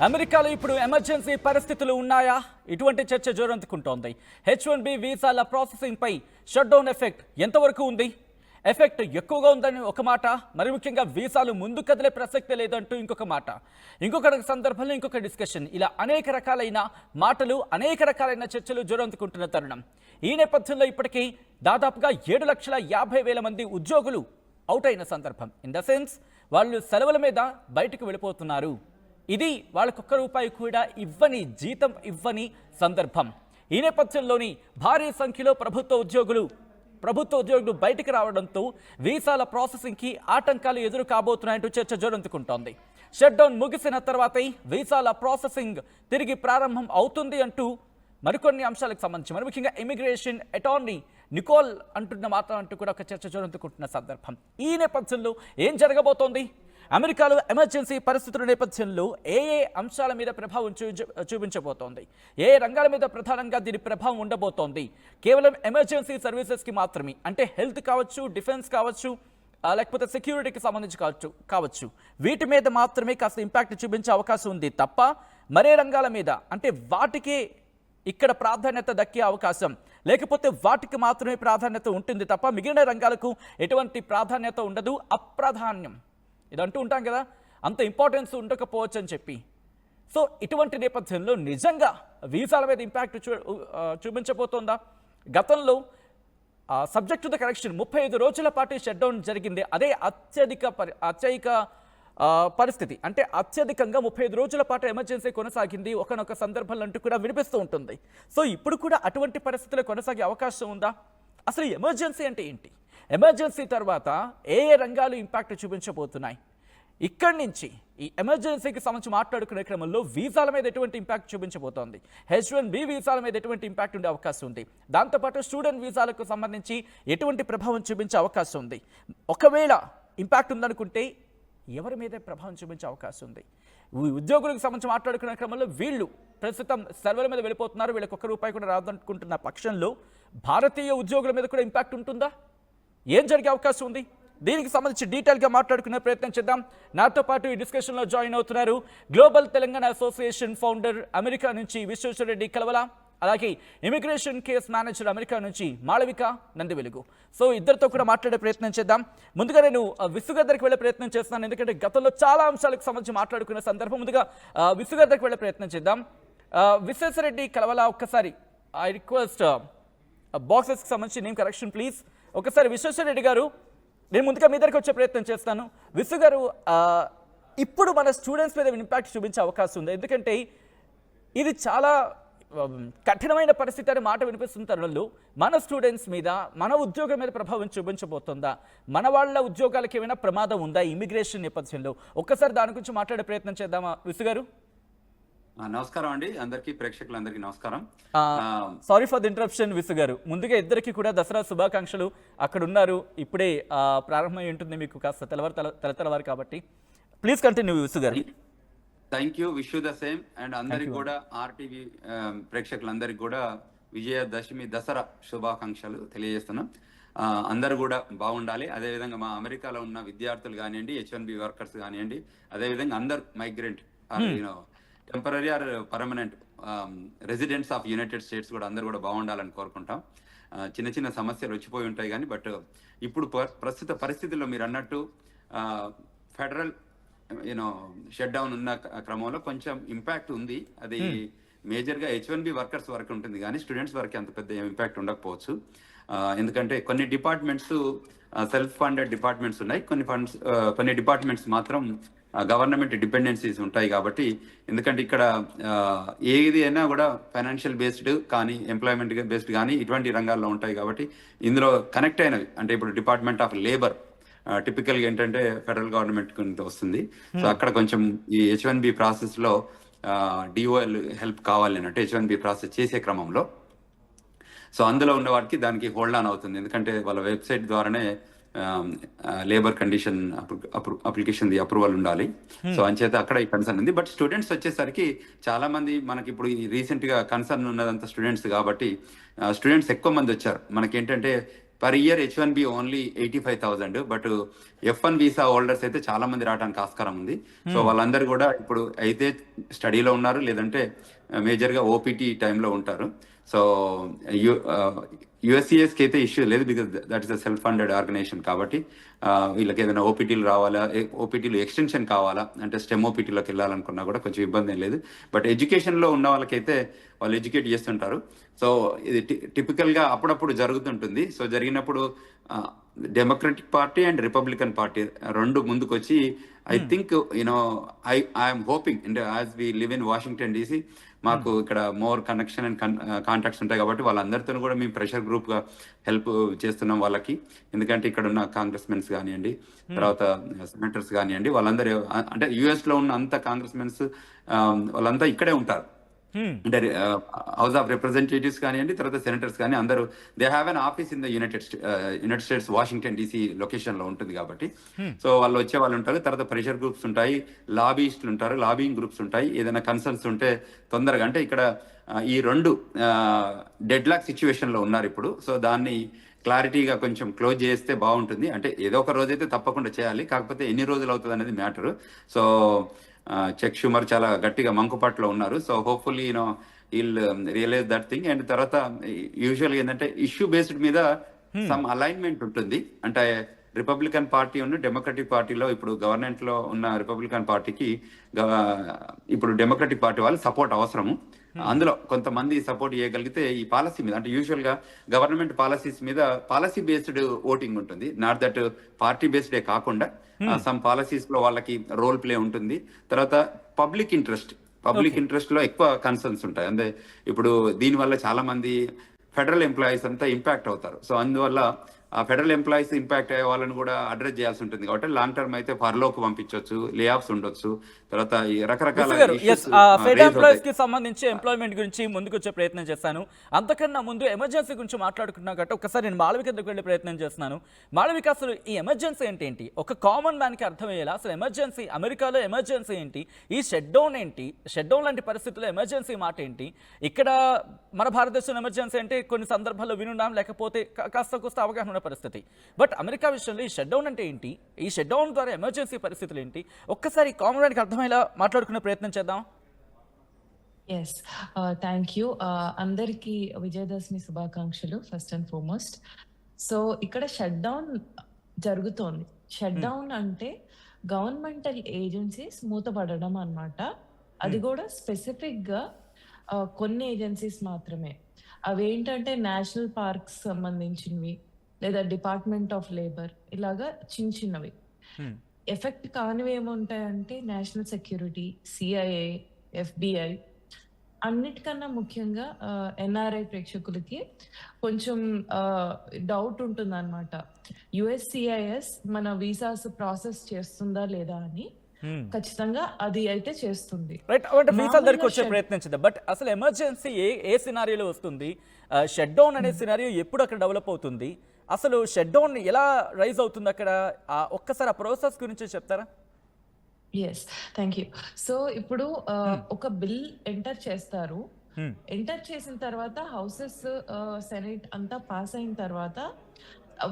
అమెరికాలో ఇప్పుడు ఎమర్జెన్సీ పరిస్థితులు ఉన్నాయా? ఇటువంటి చర్చ జోరందుకుంటోంది. H1B వీసాల ప్రాసెసింగ్ పై షట్ డౌన్ ఎఫెక్ట్ ఎంతవరకు ఉంది? ఎఫెక్ట్ ఎక్కువగా ఉందని ఒక మాట, మరి ముఖ్యంగా వీసాలు ముందు కదిలే ప్రసక్తే లేదంటూ ఇంకొక మాట. ఇంకొక సందర్భంలో ఇంకొక డిస్కషన్. ఇలా అనేక రకాలైన మాటలు, అనేక రకాలైన చర్చలు జోరందుకుంటున్న తరుణం. ఈ నేపథ్యంలో ఇప్పటికీ దాదాపుగా 7,50,000 మంది ఉద్యోగులు అవుట్ అయిన సందర్భం. ఇన్ ద సెన్స్ వాళ్ళు సెలవుల మీద బయటకు వెళ్ళిపోతున్నారు. ఇది వాళ్ళకు ₹1 కూడా జీతం ఇవ్వని సందర్భం. ఈ నేపథ్యంలోని భారీ సంఖ్యలో ప్రభుత్వ ఉద్యోగులు బయటికి రావడంతో వీసాల ప్రాసెసింగ్కి ఆటంకాలు ఎదురు కాబోతున్నాయంటూ చర్చ జోరందుకుంటోంది. షట్డౌన్ ముగిసిన తర్వాతే వీసాల ప్రాసెసింగ్ తిరిగి ప్రారంభం అవుతుంది అంటూ మరికొన్ని అంశాలకు సంబంధించి మరి ముఖ్యంగా ఇమిగ్రేషన్ అటార్నీ నికోల్ అంటున్న మాట అంటూ కూడా ఒక చర్చ జోరందుకుంటున్న సందర్భం. ఈ నేపథ్యంలో ఏం జరగబోతోంది? అమెరికాలో ఎమర్జెన్సీ పరిస్థితుల నేపథ్యంలో ఏ అంశాల మీద ప్రభావం చూపించబోతోంది? ఏ రంగాల మీద ప్రధానంగా దీని ప్రభావం ఉండబోతోంది? కేవలం ఎమర్జెన్సీ సర్వీసెస్కి మాత్రమే, అంటే హెల్త్ కావచ్చు, డిఫెన్స్ కావచ్చు, లేకపోతే సెక్యూరిటీకి సంబంధించి కావచ్చు, వీటి మీద మాత్రమే కాస్త ఇంపాక్ట్ చూపించే అవకాశం ఉంది తప్ప మరే రంగాల మీద, అంటే వాటికే ఇక్కడ ప్రాధాన్యత దక్కే అవకాశం, లేకపోతే వాటికి మాత్రమే ప్రాధాన్యత ఉంటుంది తప్ప మిగిలిన రంగాలకు ఎటువంటి ప్రాధాన్యత ఉండదు, అప్రాధాన్యం ఇదంటూ ఉంటాం కదా, అంత ఇంపార్టెన్స్ ఉండకపోవచ్చు అని చెప్పి. సో ఇటువంటి నేపథ్యంలో నిజంగా వీసాల మీద ఇంపాక్ట్ చూపించబోతోందా? గతంలో సబ్జెక్ట్ టు ద కరెక్షన్ 35 రోజుల పాటు షట్డౌన్ జరిగింది. అదే అత్యధిక పరిస్థితి, అంటే అత్యధికంగా 35 రోజుల పాటు ఎమర్జెన్సీ కొనసాగింది ఒకనొక సందర్భంలో అంటూ కూడా వినిపిస్తూ ఉంటుంది. సో ఇప్పుడు కూడా అటువంటి పరిస్థితులు కొనసాగే అవకాశం ఉందా? అసలు ఎమర్జెన్సీ అంటే ఏంటి? ఎమర్జెన్సీ తర్వాత ఏ రంగాలు ఇంపాక్ట్ చూపించబోతున్నాయి? ఇక్కడి నుంచి ఈ ఎమర్జెన్సీకి సంబంధించి మాట్లాడుకునే క్రమంలో వీసాల మీద ఎటువంటి ఇంపాక్ట్ చూపించబోతోంది? H1B వీసాల మీద ఎటువంటి ఇంపాక్ట్ ఉండే అవకాశం ఉంది? దాంతోపాటు స్టూడెంట్ వీసాలకు సంబంధించి ఎటువంటి ప్రభావం చూపించే అవకాశం ఉంది? ఒకవేళ ఇంపాక్ట్ ఉందనుకుంటే ఎవరి మీద ప్రభావం చూపించే అవకాశం ఉంది? ఉద్యోగులకు సంబంధించి మాట్లాడుకునే క్రమంలో వీళ్ళు ప్రస్తుతం సెలవుల మీద వెళ్ళిపోతున్నారు, వీళ్ళకి ₹1 కూడా రాదనుకుంటున్న పక్షంలో భారతీయ ఉద్యోగుల మీద కూడా ఇంపాక్ట్ ఉంటుందా? ఏం జరిగే అవకాశం ఉంది? దీనికి సంబంధించి డీటెయిల్గా మాట్లాడుకునే ప్రయత్నం చేద్దాం. నాతో పాటు ఈ డిస్కషన్లో జాయిన్ అవుతున్నారు global Telangana association founder America నుంచి విశ్వేశ్వరరెడ్డి కలవల, అలాగే ఇమిగ్రేషన్ కేస్ మేనేజర్ అమెరికా నుంచి మాళవిక నందివెలుగు. సో ఇద్దరితో కూడా మాట్లాడే ప్రయత్నం చేద్దాం. ముందుగా నేను విసు దగ్గరికి వెళ్ళే ప్రయత్నం చేస్తున్నాను, ఎందుకంటే గతంలో చాలా అంశాలకు సంబంధించి మాట్లాడుకునే సందర్భం. ముందుగా విసు దగ్గరికి వెళ్ళే ప్రయత్నం చేద్దాం. విశ్వేశ్వరరెడ్డి కలవల, ఒక్కసారి ఐ రిక్వెస్ట్ బాక్సెస్కి సంబంధించి నేమ్ కరెక్షన్ ప్లీజ్. ఒకసారి విశ్వేశ్వరరెడ్డి గారు, నేను ముందుగా మీ దగ్గరికి వచ్చే ప్రయత్నం చేస్తాను. విసు గారు, ఇప్పుడు మన స్టూడెంట్స్ మీద ఇంపాక్ట్ చూపించే అవకాశం ఉంది, ఎందుకంటే ఇది చాలా కఠినమైన పరిస్థితి అని మాట వినిపిస్తున్న తరుణంలో మన స్టూడెంట్స్ మీద, మన ఉద్యోగం మీద ప్రభావం చూపించబోతుందా? మన వాళ్ళ ఉద్యోగాలకు ఏమైనా ప్రమాదం ఉందా ఇమిగ్రేషన్ నేపథ్యంలో? ఒక్కసారి దాని గురించి మాట్లాడే ప్రయత్నం చేద్దామా విసు గారు? నమస్కారం అండి, అందరికీ ప్రేక్షకులందరికీ నమస్కారం. సారీ ఫర్ ది ఇంటరప్షన్ విసు గారు. ముందుగా ఇద్దరికి కూడా దసరా శుభాకాంక్షలు. అక్కడ ఉన్నారు, ఇప్పుడే ప్రారంభమై ఉంటుంది మీకు కాస్త తెల్లవారు కాబట్టి. ప్లీజ్ కంటిన్యూ విసు గారు. Thank you, wish you the same. And అందరికి కూడా ఆర్టీవీ ప్రేక్షకులందరికీ కూడా విజయదశమి దసరా శుభాకాంక్షలు తెలియజేస్తున్నాం. అందరూ కూడా బాగుండాలి. అదేవిధంగా మా అమెరికాలో ఉన్న విద్యార్థులు కానివ్వండి, H1B వర్కర్స్ కానివ్వండి, అదేవిధంగా అందరు migrant temporary are permanent residents of United states కూడా అందరూ కూడా బాగుండాలని కోరుకుంటాం. చిన్న చిన్న సమస్యలు వచ్చిపోయి ఉంటాయి కానీ, బట్ ఇప్పుడు ప్రస్తుత పరిస్థితుల్లో మీరు అన్నట్టు ఫెడరల్ షట్ డౌన్ ఉన్న క్రమంలో కొంచెం ఇంపాక్ట్ ఉంది. అది మేజర్గా H1B వర్కర్స్ వరకు ఉంటుంది కానీ స్టూడెంట్స్ వరకు అంత పెద్ద ఇంపాక్ట్ ఉండకపోవచ్చు. ఎందుకంటే కొన్ని డిపార్ట్మెంట్స్ సెల్ఫ్ ఫండెడ్ డిపార్ట్మెంట్స్ ఉన్నాయి, కొన్ని డిపార్ట్మెంట్స్ మాత్రం గవర్నమెంట్ డిపెండెన్సీస్ ఉంటాయి. కాబట్టి ఎందుకంటే ఇక్కడ ఏది అయినా కూడా ఫైనాన్షియల్ బేస్డ్ కానీ, ఎంప్లాయ్మెంట్ బేస్డ్ కానీ ఇటువంటి రంగాల్లో ఉంటాయి. కాబట్టి ఇందులో కనెక్ట్ అయినవి అంటే ఇప్పుడు డిపార్ట్మెంట్ ఆఫ్ లేబర్ టిపికల్గా ఏంటంటే ఫెడరల్ గవర్నమెంట్ కింద వస్తుంది. సో అక్కడ కొంచెం ఈ H1B ప్రాసెస్ లో DOL హెల్ప్ కావాలి అన్నట్టు H1B ప్రాసెస్ చేసే క్రమంలో. సో అందులో ఉన్న వాటికి దానికి హోల్డ్ ఆన్ అవుతుంది, ఎందుకంటే వాళ్ళ వెబ్సైట్ ద్వారానే లేబర్ కండిషన్ అప్లికేషన్ అప్రూవల్ ఉండాలి. సో అంచేత అక్కడ ఈ కన్సర్న్ ఉంది. బట్ స్టూడెంట్స్ వచ్చేసరికి చాలా మంది మనకి ఇప్పుడు రీసెంట్ గా కన్సర్న్ ఉన్నదంతా స్టూడెంట్స్ కాబట్టి స్టూడెంట్స్ ఎక్కువ మంది వచ్చారు. మనకేంటంటే per year H1B only 85,000, but F1 visa holders అయితే చాలా మంది రావడానికి ఆస్కారం ఉంది. సో వాళ్ళందరూ కూడా ఇప్పుడు అయితే స్టడీలో ఉన్నారు, లేదంటే మేజర్గా ఓపీటీ టైంలో ఉంటారు. సో యుఎస్సిఎస్కి అయితే ఇష్యూ లేదు, because that is a self funded organisation. కాబట్టి వీళ్ళకి ఏదైనా ఓపీటీలు రావాలా, ఓపీటీలు ఎక్స్టెన్షన్ కావాలా అంటే స్టెమ్ ఓపీటీలోకి వెళ్ళాలనుకున్నా కూడా కొంచెం ఇబ్బంది ఏం లేదు. బట్ ఎడ్యుకేషన్లో ఉన్న వాళ్ళకైతే వాళ్ళు ఎడ్యుకేట్ చేస్తుంటారు. సో ఇది టిపికల్గా అప్పుడప్పుడు జరుగుతుంటుంది. సో జరిగినప్పుడు Democratic Party and Republican Party రెండు ముందుకు వచ్చి, ఐ థింక్ ఐఎమ్ హోపింగ్, అంటే as we live in Washington DC, మాకు ఇక్కడ మోర్ కనెక్షన్ అండ్ కాంటాక్ట్స్ ఉంటాయి కాబట్టి వాళ్ళందరితో కూడా మేము ప్రెషర్ గ్రూప్గా హెల్ప్ చేస్తున్నాం వాళ్ళకి. ఎందుకంటే ఇక్కడ ఉన్న కాంగ్రెస్ మెన్స్ కానివ్వండి, తర్వాత సెనేటర్స్ కానివ్వండి, వాళ్ళందరూ అంటే యుఎస్లో ఉన్న అంత కాంగ్రెస్ మెన్స్ వాళ్ళంతా ఇక్కడే ఉంటారు. అంటే హౌస్ ఆఫ్ రిప్రజెంటేటివ్స్ కానివ్వండి, తర్వాత సెనేటర్స్ కానీ అందరూ they have an office in the United states Washington DC location లో ఉంటుంది కాబట్టి సో వాళ్ళు వచ్చే వాళ్ళు ఉంటారు. తర్వాత ప్రెషర్ గ్రూప్స్ ఉంటాయి, లాబీయిస్టులు ఉంటారు, లాబింగ్ గ్రూప్స్ ఉంటాయి. ఏదైనా కన్సర్న్స్ ఉంటే తొందరగా, అంటే ఇక్కడ ఈ రెండు డెడ్ లాక్ సిచ్యువేషన్ లో ఉన్నారు ఇప్పుడు. సో దాన్ని క్లారిటీగా కొంచెం క్లోజ్ చేస్తే బాగుంటుంది. అంటే ఏదో ఒక రోజైతే తప్పకుండా చేయాలి, కాకపోతే ఎన్ని రోజులు అవుతుంది అనేది మ్యాటర్. సో చెక్ షుమర్ చాలా గట్టిగా మంకుపాట్లో ఉన్నారు. So hopefully we'll realise that thing. And తర్వాత యూజువల్గా ఏంటంటే ఇష్యూ బేస్డ్ మీద సమ్ అలైన్మెంట్ ఉంటుంది. అంటే రిపబ్లికన్ పార్టీ ఉన్న డెమోక్రటిక్ పార్టీలో ఇప్పుడు గవర్నమెంట్ లో ఉన్న రిపబ్లికన్ పార్టీకి ఇప్పుడు డెమోక్రటిక్ పార్టీ వాళ్ళు సపోర్ట్ అవసరము. అందులో కొంతమంది సపోర్ట్ చేయగలిగితే ఈ పాలసీ మీద, అంటే యూజువల్ గా గవర్నమెంట్ పాలసీస్ మీద పాలసీ బేస్డ్ ఓటింగ్ ఉంటుంది, నాట్ దట్ పార్టీ బేస్డే కాకుండా సమ్ పాలసీస్ లో వాళ్ళకి రోల్ ప్లే ఉంటుంది. తర్వాత పబ్లిక్ ఇంట్రెస్ట్ లో ఎక్కువ కన్సర్న్స్ ఉంటాయి. అంటే ఇప్పుడు దీనివల్ల చాలా మంది ఫెడరల్ ఎంప్లాయీస్ అంతా ఇంపాక్ట్ అవుతారు. సో అందువల్ల ఆ ఫెడరల్ ఎంప్లాయీస్ ఇంపాక్ట్ అయ్యే వాళ్ళని కూడా అడ్రస్ చేయాల్సి ఉంటుంది. కాబట్టి లాంగ్ టర్మ్ అయితే ఫర్లోకి పంపించవచ్చు, లే ఆఫ్స్ ఉండొచ్చు, తర్వాత ఈ రకరకాల ఫెడ్ ఎంప్లాయీస్ కి సంబంధించి ఎంప్లాయ్మెంట్ గురించి ముందుకు వచ్చే ప్రయత్నం చేస్తాను. అంతకన్నా ముందు ఎమర్జెన్సీ గురించి మాట్లాడుకున్నాం కాబట్టి ఒకసారి నేను మాళవిక దగ్గరికి వెళ్ళే ప్రయత్నం చేస్తున్నాను. మాళవిక, అసలు ఈ ఎమర్జెన్సీ ఏంటి? ఒక కామన్ మ్యాన్ కి అర్థమయ్యేలా అసలు ఎమర్జెన్సీ, అమెరికాలో ఎమర్జెన్సీ ఏంటి, ఈ షట్ డౌన్ ఏంటి, షట్ డౌన్ లాంటి పరిస్థితుల్లో ఎమర్జెన్సీ మాట ఏంటి? ఇక్కడ మన భారతదేశంలో ఎమర్జెన్సీ అంటే కొన్ని సందర్భాల్లో వినున్నాం, లేకపోతే కాస్త కోస్త అవగాహన పరిస్థితి. బట్ అమెరికా విషయంలో ఈ షట్ డౌన్ అంటే ఏంటి, ఈ షట్ డౌన్ ద్వారా ఎమర్జెన్సీ పరిస్థితులు ఏంటి, ఒక్కసారి కామన్ మ్యాన్కి అర్థమయ్యేలా మాట్లాడుకునే ప్రయత్నం చేద్దాం. Yes, thank you. అందరికీ విజయదశమి శుభాకాంక్షలు ఫస్ట్ అండ్ ఫార్మోస్ట్. సో ఇక్కడ షట్ డౌన్ జరుగుతోంది. షట్ డౌన్ అంటే గవర్నమెంటల్ ఏజెన్సీస్ మూతపడడం అన్నమాట. అది కూడా స్పెసిఫిక్ గా కొన్ని ఏజెన్సీస్ మాత్రమే. అవి ఏంటంటే నేషనల్ పార్క్స్ సంబంధించినవి, లేదా డిపార్ట్మెంట్ ఆఫ్ లేబర్, ఇలాగా చిన్న చిన్నవి. ఎఫెక్ట్ కానివి ఏముంటాయంటే నేషనల్ సెక్యూరిటీ, సిఐఏ, FBI, అన్నిటికన్నా ముఖ్యంగా ఎన్ఆర్ఐ ప్రేక్షకులకి కొంచెం డౌట్ ఉంటుంది అనమాట. USCIS మన వీసాస్ ప్రాసెస్ చేస్తుందా లేదా అని. ఖచ్చితంగా అది అయితే చేస్తుంది. వీసా దగ్గరికి వచ్చే ప్రయత్నం చేద్దాం. బట్ అసలు ఎమర్జెన్సీ ఏ సినారియోలో వస్తుంది? షట్ డౌన్ అనే సినారియో ఎప్పుడు అక్కడ డెవలప్ అవుతుంది? అసలు షట్ డౌన్ ఎలా రైజ్ అవుతుంది అక్కడ? ఒక్కసారి ఆ ప్రాసెస్ గురించి చెప్తారా? Yes, thank you. సో ఇప్పుడు ఒక బిల్ ఎంటర్ చేస్తారు. ఎంటర్ చేసిన తర్వాత హౌసెస్, సెనేట్ అంతా పాస్ అయిన తర్వాత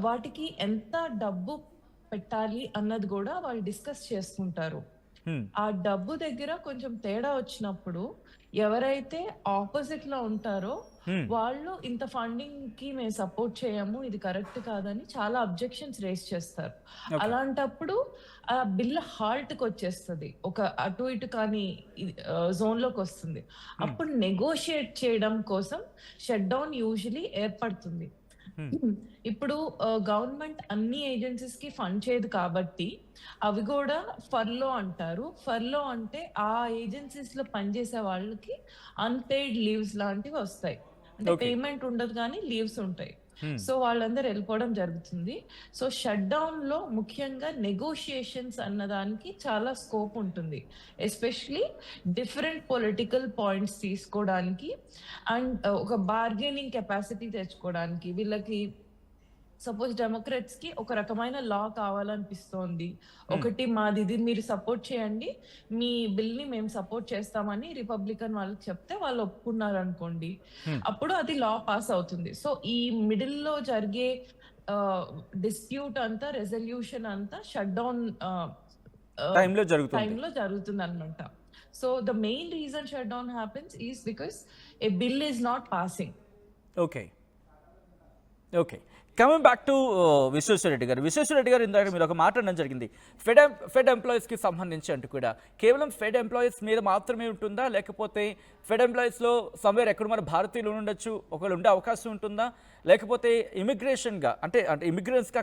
వాటికి ఎంత డబ్బు పెట్టాలి అన్నది కూడా వాళ్ళు డిస్కస్ చేసుకుంటారు. ఆ డబ్బు దగ్గర కొంచెం తేడా వచ్చినప్పుడు ఎవరైతే ఆపోజిట్ లో ఉంటారో వాళ్ళు ఇంత ఫండింగ్ కి మేము సపోర్ట్ చేయము, ఇది కరెక్ట్ కాదని చాలా అబ్జెక్షన్స్ రేస్ చేస్తారు. అలాంటప్పుడు ఆ బిల్ హాల్ట్ కి వచ్చేస్తుంది, ఒక అటు ఇటు కానీ జోన్ లోకి వస్తుంది. అప్పుడు నెగోషియేట్ చేయడం కోసం షట్ డౌన్ యూజువలీ ఏర్పడుతుంది. ఇప్పుడు గవర్నమెంట్ అన్ని ఏజెన్సీస్ కి ఫండ్ చేయదు కాబట్టి అవి కూడా ఫర్లో అంటారు. ఫర్లో అంటే ఆ ఏజెన్సీస్ లో పనిచేసే వాళ్ళకి అన్పెయిడ్ లీవ్స్ లాంటివి వస్తాయి. అంటే పేమెంట్ ఉండదు కానీ లీవ్స్ ఉంటాయి. సో వాళ్ళందరూ వెళ్ళిపోవడం జరుగుతుంది. సో షట్ డౌన్ లో ముఖ్యంగా నెగోషియేషన్స్ అన్నదానికి చాలా స్కోప్ ఉంటుంది, ఎస్పెషలీ డిఫరెంట్ పొలిటికల్ పాయింట్స్ తీసుకోవడానికి అండ్ ఒక బార్గెనింగ్ కెపాసిటీ తెచ్చుకోవడానికి. వీళ్ళకి సపోజ్ డెమోక్రాట్స్ కి ఒక రకమైన లా కావాలనిపిస్తోంది, ఒకటి మాది ఇది మీరు సపోర్ట్ చేయండి, మీ బిల్ ని మేము సపోర్ట్ చేస్తామని రిపబ్లికన్ వాళ్ళకి చెప్తే వాళ్ళు ఒప్పుకున్నారు అనుకోండి, అప్పుడు అది లా పాస్ అవుతుంది. సో ఈ మిడిల్ లో జరిగే డిస్ప్యూట్ అంతా రెజల్యూషన్ అంతా షట్ డౌన్ టైంలో జరుగుతుంది. టైంలో జరుగుతుంది అనమాట. So the main reason shut down happens is because a bill is not passing. Okay okay coming back to Vishweshwar Reddy గారు ఇందాక మీరు ఒక మాట అనడం జరిగింది, ఫెడ్ ఎంప్లాయీస్కి సంబంధించి అంటూ కూడా. కేవలం ఫెడ్ ఎంప్లాయీస్ మీద మాత్రమే ఉంటుందా, లేకపోతే ఫెడ్ ఎంప్లాయీస్లో సమ్వేర్ ఎక్కడ మన భారతీయులు ఉండొచ్చు, ఒకళ్ళు ఉండే అవకాశం ఉంటుందా, లేకపోతే ఇమిగ్రేషన్గా అంటే ఇమిగ్రెంట్స్గా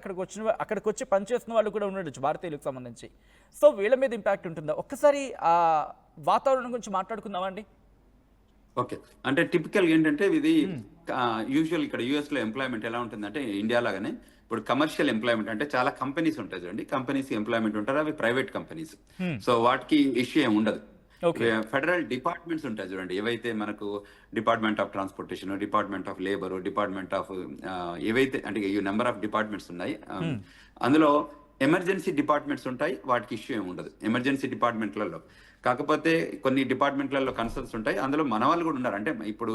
అక్కడికి వచ్చి పనిచేస్తున్న వాళ్ళు కూడా ఉండొచ్చు భారతీయులకు సంబంధించి. సో వీళ్ళ మీద ఇంపాక్ట్ ఉంటుందా? ఒక్కసారి ఆ వాతావరణం గురించి మాట్లాడుకుందామా అండి? ఓకే, అంటే టిపికల్ ఏంటంటే ఇది యూజువల్ ఇక్కడ యుఎస్ లో ఎంప్లాయ్మెంట్ ఎలా ఉంటుందంటే ఇండియా లాగానే ఇప్పుడు కమర్షియల్ ఎంప్లాయ్మెంట్ అంటే చాలా కంపెనీస్ ఉంటాయి చూడండి, కంపెనీస్ ఎంప్లాయ్మెంట్ ఉంటారు, అవి ప్రైవేట్ కంపెనీస్. సో వాటికి ఇష్యూ ఏమి ఉండదు. ఫెడరల్ డిపార్ట్మెంట్స్ ఉంటాయి చూడండి, ఏవైతే మనకు department of transportation, department of labour, department of ఏవైతే అంటే ఈ నెంబర్ ఆఫ్ డిపార్ట్మెంట్స్ ఉన్నాయి, అందులో ఎమర్జెన్సీ డిపార్ట్మెంట్స్ ఉంటాయి, వాటికి ఇష్యూ ఏమి ఉండదు ఎమర్జెన్సీ డిపార్ట్మెంట్లలో. కాకపోతే కొన్ని డిపార్ట్మెంట్లలో కన్సర్న్స్ ఉంటాయి, అందులో మన వాళ్ళు కూడా ఉన్నారు. అంటే ఇప్పుడు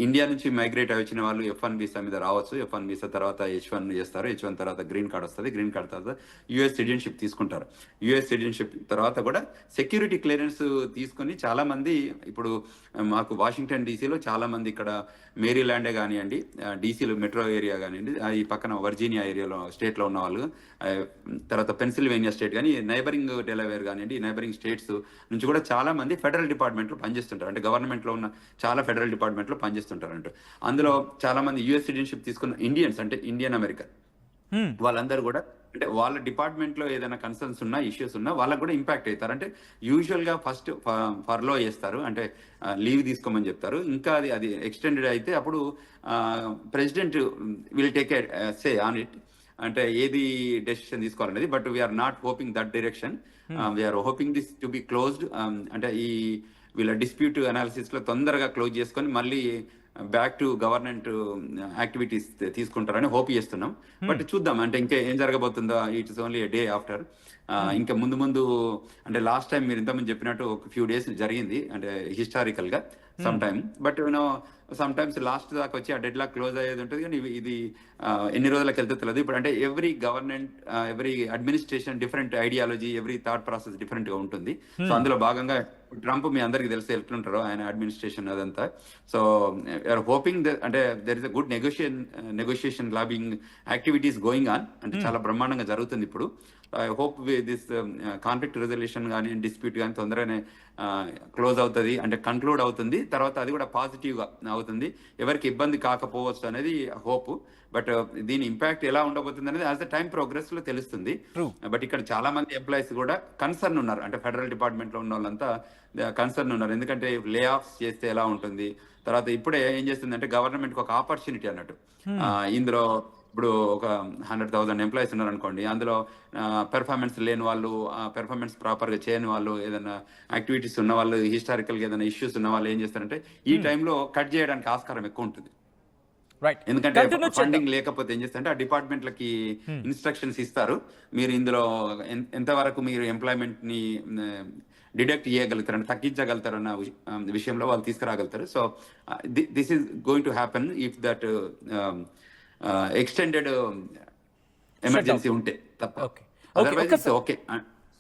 ఇండియా నుంచి మైగ్రేట్ అయి వచ్చిన వాళ్ళు F1 వీసా మీద రావచ్చు, F1 వీసా తర్వాత H1 చేస్తారు, H1 తర్వాత గ్రీన్ కార్డ్ వస్తుంది, గ్రీన్ కార్డ్ తర్వాత యుఎస్ సిటిజన్షిప్ తీసుకుంటారు. యుఎస్ సిటిజన్షిప్ తర్వాత కూడా సెక్యూరిటీ క్లియరెన్స్ తీసుకుని చాలా మంది ఇప్పుడు మాకు వాషింగ్టన్ డీసీలో చాలా మంది, ఇక్కడ మేరీల్యాండే కానివ్వండి, డీసీలో మెట్రో ఏరియా కానివ్వండి, ఈ పక్కన వర్జీనియా ఏరియాలో స్టేట్లో ఉన్న వాళ్ళు, తర్వాత పెన్సిల్వేనియా స్టేట్ కానీ నైబరింగ్ డెలవేర్ కానివ్వండి, నైబరింగ్ స్టేట్స్ నుంచి కూడా చాలా మంది ఫెడరల్ డిపార్ట్మెంట్లో పనిచేస్తుంటారు. అంటే గవర్నమెంట్లో ఉన్న చాలా ఫెడరల్ డిపార్ట్మెంట్లో పనిచేస్తుంటారు అంటూ. అందులో చాలా మంది యుఎస్ సిటిజన్షిప్ తీసుకున్న ఇండియన్స్, అంటే ఇండియన్ అమెరికన్, వాళ్ళందరూ కూడా అంటే వాళ్ళ డిపార్ట్మెంట్ లో ఏదైనా కన్సర్న్స్ ఉన్నా, ఇష్యూస్ ఉన్నా వాళ్ళకు కూడా ఇంపాక్ట్ అవుతారు. అంటే యూజువల్ గా ఫస్ట్ ఫర్లో చేస్తారు, అంటే లీవ్ తీసుకోమని చెప్తారు. ఇంకా అది ఎక్స్టెండెడ్ అయితే అప్పుడు president will take say on it, అంటే ఏది డెసిషన్ తీసుకోవాలనేది. But we are not hoping that direction, we are hoping this to be closed. అంటే ఈ వీళ్ళ డిస్ప్యూట్ అనాలిసిస్ లో తొందరగా క్లోజ్ చేసుకొని మళ్ళీ బ్యాక్ టు గవర్నమెంట్ యాక్టివిటీస్ తీసుకుంటారని హోప్ చేస్తున్నాం. బట్ చూద్దాం, అంటే ఇంకా ఏం జరగబోతుందో, ఇట్స్ ఓన్లీ డే ఆఫ్టర్. ఇంకా ముందు అంటే లాస్ట్ టైం మీరు ఇంతకుముందు చెప్పినట్టు ఒక ఫ్యూ డేస్ జరిగింది, అంటే హిస్టారికల్ గా some time. But you know some times last దాకా వచ్చి ఆ డెడ్ లాక్ క్లోజ్ అయ్యేది ఉంటుంది, కానీ ఇది ఎన్ని రోజులకు వెళ్తే తెలియదు. ఇప్పుడు అంటే every government, every administration different ideology, every thought process different గా ఉంటుంది. సో అందులో భాగంగా ట్రంప్ మీ అందరికి తెలిసి ఎట్లుంటారో ఆయన అడ్మినిస్ట్రేషన్ అదంతా. సో ఆర్ హోపింగ్ అంటే there is a good negotiation lobbying activities going on, అంటే చాలా బ్రహ్మాండంగా జరుగుతుంది ఇప్పుడు. I hope this conflict resolution కానీ డిస్ప్యూట్ కానీ తొందరగానే క్లోజ్ అవుతుంది, అంటే కంక్లూడ్ అవుతుంది. తర్వాత అది కూడా పాజిటివ్ గా అవుతుంది, ఎవరికి ఇబ్బంది కాకపోవచ్చు అనేది హోప్. బట్ దీని ఇంపాక్ట్ ఎలా ఉండబోతుంది అనేది యాజ్ ద టైం ప్రోగ్రెస్ లో తెలుస్తుంది. బట్ ఇక్కడ చాలా మంది ఎంప్లాయీస్ కూడా కన్సర్న్ ఉన్నారు, అంటే ఫెడరల్ డిపార్ట్మెంట్ లో ఉన్న వాళ్ళంతా కన్సర్న్ ఉన్నారు. ఎందుకంటే లే ఆఫ్స్ చేస్తే ఎలా ఉంటుంది, తర్వాత ఇప్పుడే ఏం చేస్తుంది అంటే గవర్నమెంట్ ఒక ఆపర్చునిటీ అన్నట్టు. ఇందులో ఇప్పుడు ఒక 100,000 ఎంప్లాయీస్ ఉన్నారు అనుకోండి, అందులో పెర్ఫార్మెన్స్ లేని వాళ్ళు, పెర్ఫార్మెన్స్ ప్రాపర్ గా చేయని వాళ్ళు, ఏదైనా యాక్టివిటీస్ ఉన్న వాళ్ళు, హిస్టారికల్ గా ఏదైనా ఇష్యూస్ ఉన్న వాళ్ళు ఏం చేస్తారంటే ఈ టైంలో కట్ చేయడానికి ఆస్కారం ఎక్కువ ఉంటుంది. ఎందుకంటే ఫండింగ్ లేకపోతే ఏం చేస్తారంటే ఆ డిపార్ట్మెంట్లకి ఇన్స్ట్రక్షన్స్ ఇస్తారు, మీరు ఇందులో ఎంతవరకు మీరు ఎంప్లాయ్మెంట్ ని డిడక్ట్ చేయగలుగుతారు, అంటే తగ్గించగలుగుతారు అన్న విషయంలో వాళ్ళు తీసుకురాగలుగుతారు. So this is going to happen if that extended emergency ఉంటే తప్ప.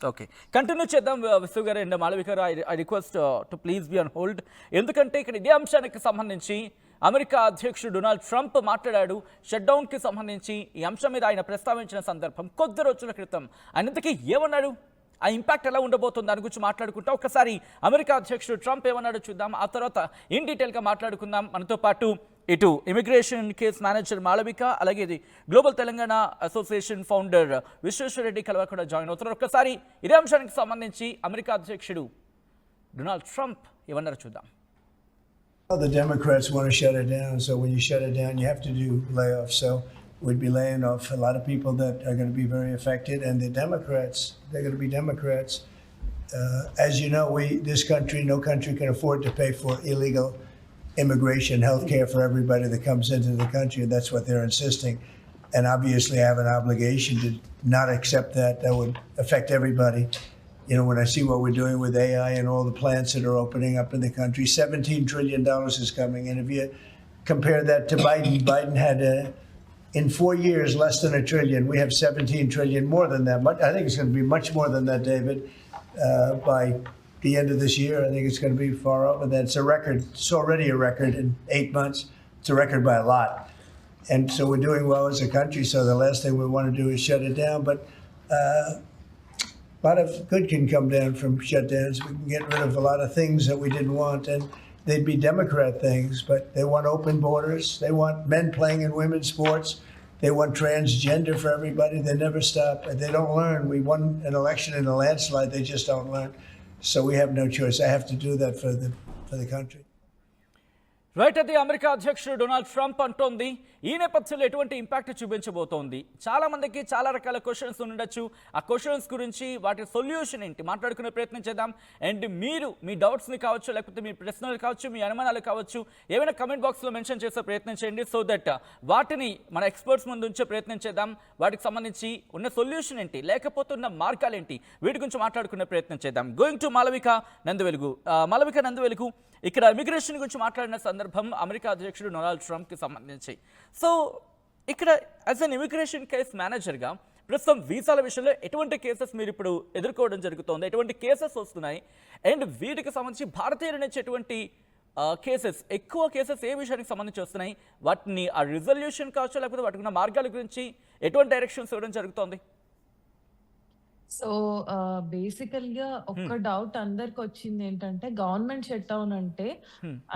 ఓకే, కంటిన్యూ చేద్దాం విశ్వ గారు అండ్ మాళవిక గారు. I request to please be on hold, ఎందుకంటే ఇక్కడ ఇదే అంశానికి సంబంధించి అమెరికా అధ్యక్షుడు డొనాల్డ్ ట్రంప్ మాట్లాడాడు. షట్డౌన్కి సంబంధించి ఈ అంశం మీద ఆయన ప్రస్తావించిన సందర్భం కొద్ది రోజుల క్రితం. ఆయన ఇంతకీ ఏమన్నాడు, ఆ ఇంపాక్ట్ ఎలా ఉండబోతుంది దాని గురించి మాట్లాడుకుంటాం. ఒకసారి అమెరికా అధ్యక్షుడు ట్రంప్ ఏమన్నాడో చూద్దాం, ఆ తర్వాత ఇన్ డీటెయిల్గా మాట్లాడుకుందాం. మనతో పాటు ఇటు ఇమిగ్రేషన్ కేస్ మేనేజర్ మాళవిక, అలాగే ఇది global Telangana association founder Vishweshwar Reddy Kalava కూడా జాయిన్ అవుతున్నారు. ఒక్కసారి ఇదే అంశానికి సంబంధించి అమెరికా అధ్యక్షుడు డొనాల్డ్ ట్రంప్ ఏమన్నారో చూద్దాం. The Democrats want to shut it down, so when you shut it down, you have to do layoffs. So we'd be laying off a lot of people that are going to be very affected, and the Democrats, they're going to be Democrats. As you know, this country, no country can afford to pay for illegal immigration, health care for everybody that comes into the country. That's what they're insisting. And obviously I have an obligation to not accept that. That would affect everybody. You know, when I see what we're doing with AI and all the plants that are opening up in the country, $17 trillion is coming. And if you compare that to Biden, Biden had in 4 years, less than $1 trillion. We have 17 trillion, more than that. I think it's going to be much more than that, David. By the end of this year, I think it's going to be far over that. It's a record. It's already a record in 8 months. It's a record by a lot. And so we're doing well as a country. So the last thing we want to do is shut it down. But a lot of good can come down from shutdowns. We can get rid of a lot of things that we didn't want. And they'd be Democrat things, but they want open borders. They want men playing in women's sports. They want transgender for everybody. They never stop. They don't learn. We won an election in a landslide. They just don't learn. So we have no choice. I have to do that for the country. Right, అది America అధ్యక్షుడు Donald Trump అంటోంది. ఈ నేపథ్యంలో ఎటువంటి impact చూపించబోతోంది? చాలా మందికి చాలా రకాల క్వశ్చన్స్ ఉండొచ్చు. ఆ క్వశ్చన్స్ గురించి వాటి సొల్యూషన్ ఏంటి మాట్లాడుకునే ప్రయత్నం చేద్దాం. అండ్ మీరు మీ డౌట్స్ని కావచ్చు, లేకపోతే మీ ప్రశ్నలు కావచ్చు, మీ అనుమానాలు కావచ్చు, ఏమైనా కమెంట్ బాక్స్లో మెన్షన్ చేసే ప్రయత్నం చేయండి. సో దట్ వాటిని మన ఎక్స్పర్ట్స్ ముందు ఉంచే ప్రయత్నం చేద్దాం. వాటికి సంబంధించి ఉన్న సొల్యూషన్ ఏంటి, లేకపోతే ఉన్న మార్గాలు ఏంటి, వీటి గురించి మాట్లాడుకునే ప్రయత్నం చేద్దాం. Going to Malavika Nanduvelugu. మాలవిక నందువెలుగు, ఇక్కడ ఇమిగ్రేషన్ గురించి మాట్లాడిన సందర్భం అమెరికా అధ్యక్షుడు డొనాల్డ్ ట్రంప్కి సంబంధించి. సో ఇక్కడ యాజ్ అన్ ఇమిగ్రేషన్ కేస్ మేనేజర్గా ప్రస్తుతం వీసాల విషయంలో ఎటువంటి కేసెస్ మీరు ఇప్పుడు ఎదుర్కోవడం జరుగుతోంది, ఎటువంటి కేసెస్ వస్తున్నాయి, అండ్ వీటికి సంబంధించి భారతీయుల నుంచి ఎటువంటి కేసెస్, ఎక్కువ కేసెస్ ఏ విషయానికి సంబంధించి వస్తున్నాయి, వాటిని ఆ రిజల్యూషన్ కావచ్చు, లేకపోతే వాటికి ఉన్న మార్గాల గురించి ఎటువంటి డైరెక్షన్స్ ఇవ్వడం జరుగుతోంది? సో బేసికల్గా ఒక్క డౌట్ అందరికి వచ్చింది ఏంటంటే, గవర్నమెంట్ షట్ డౌన్ అంటే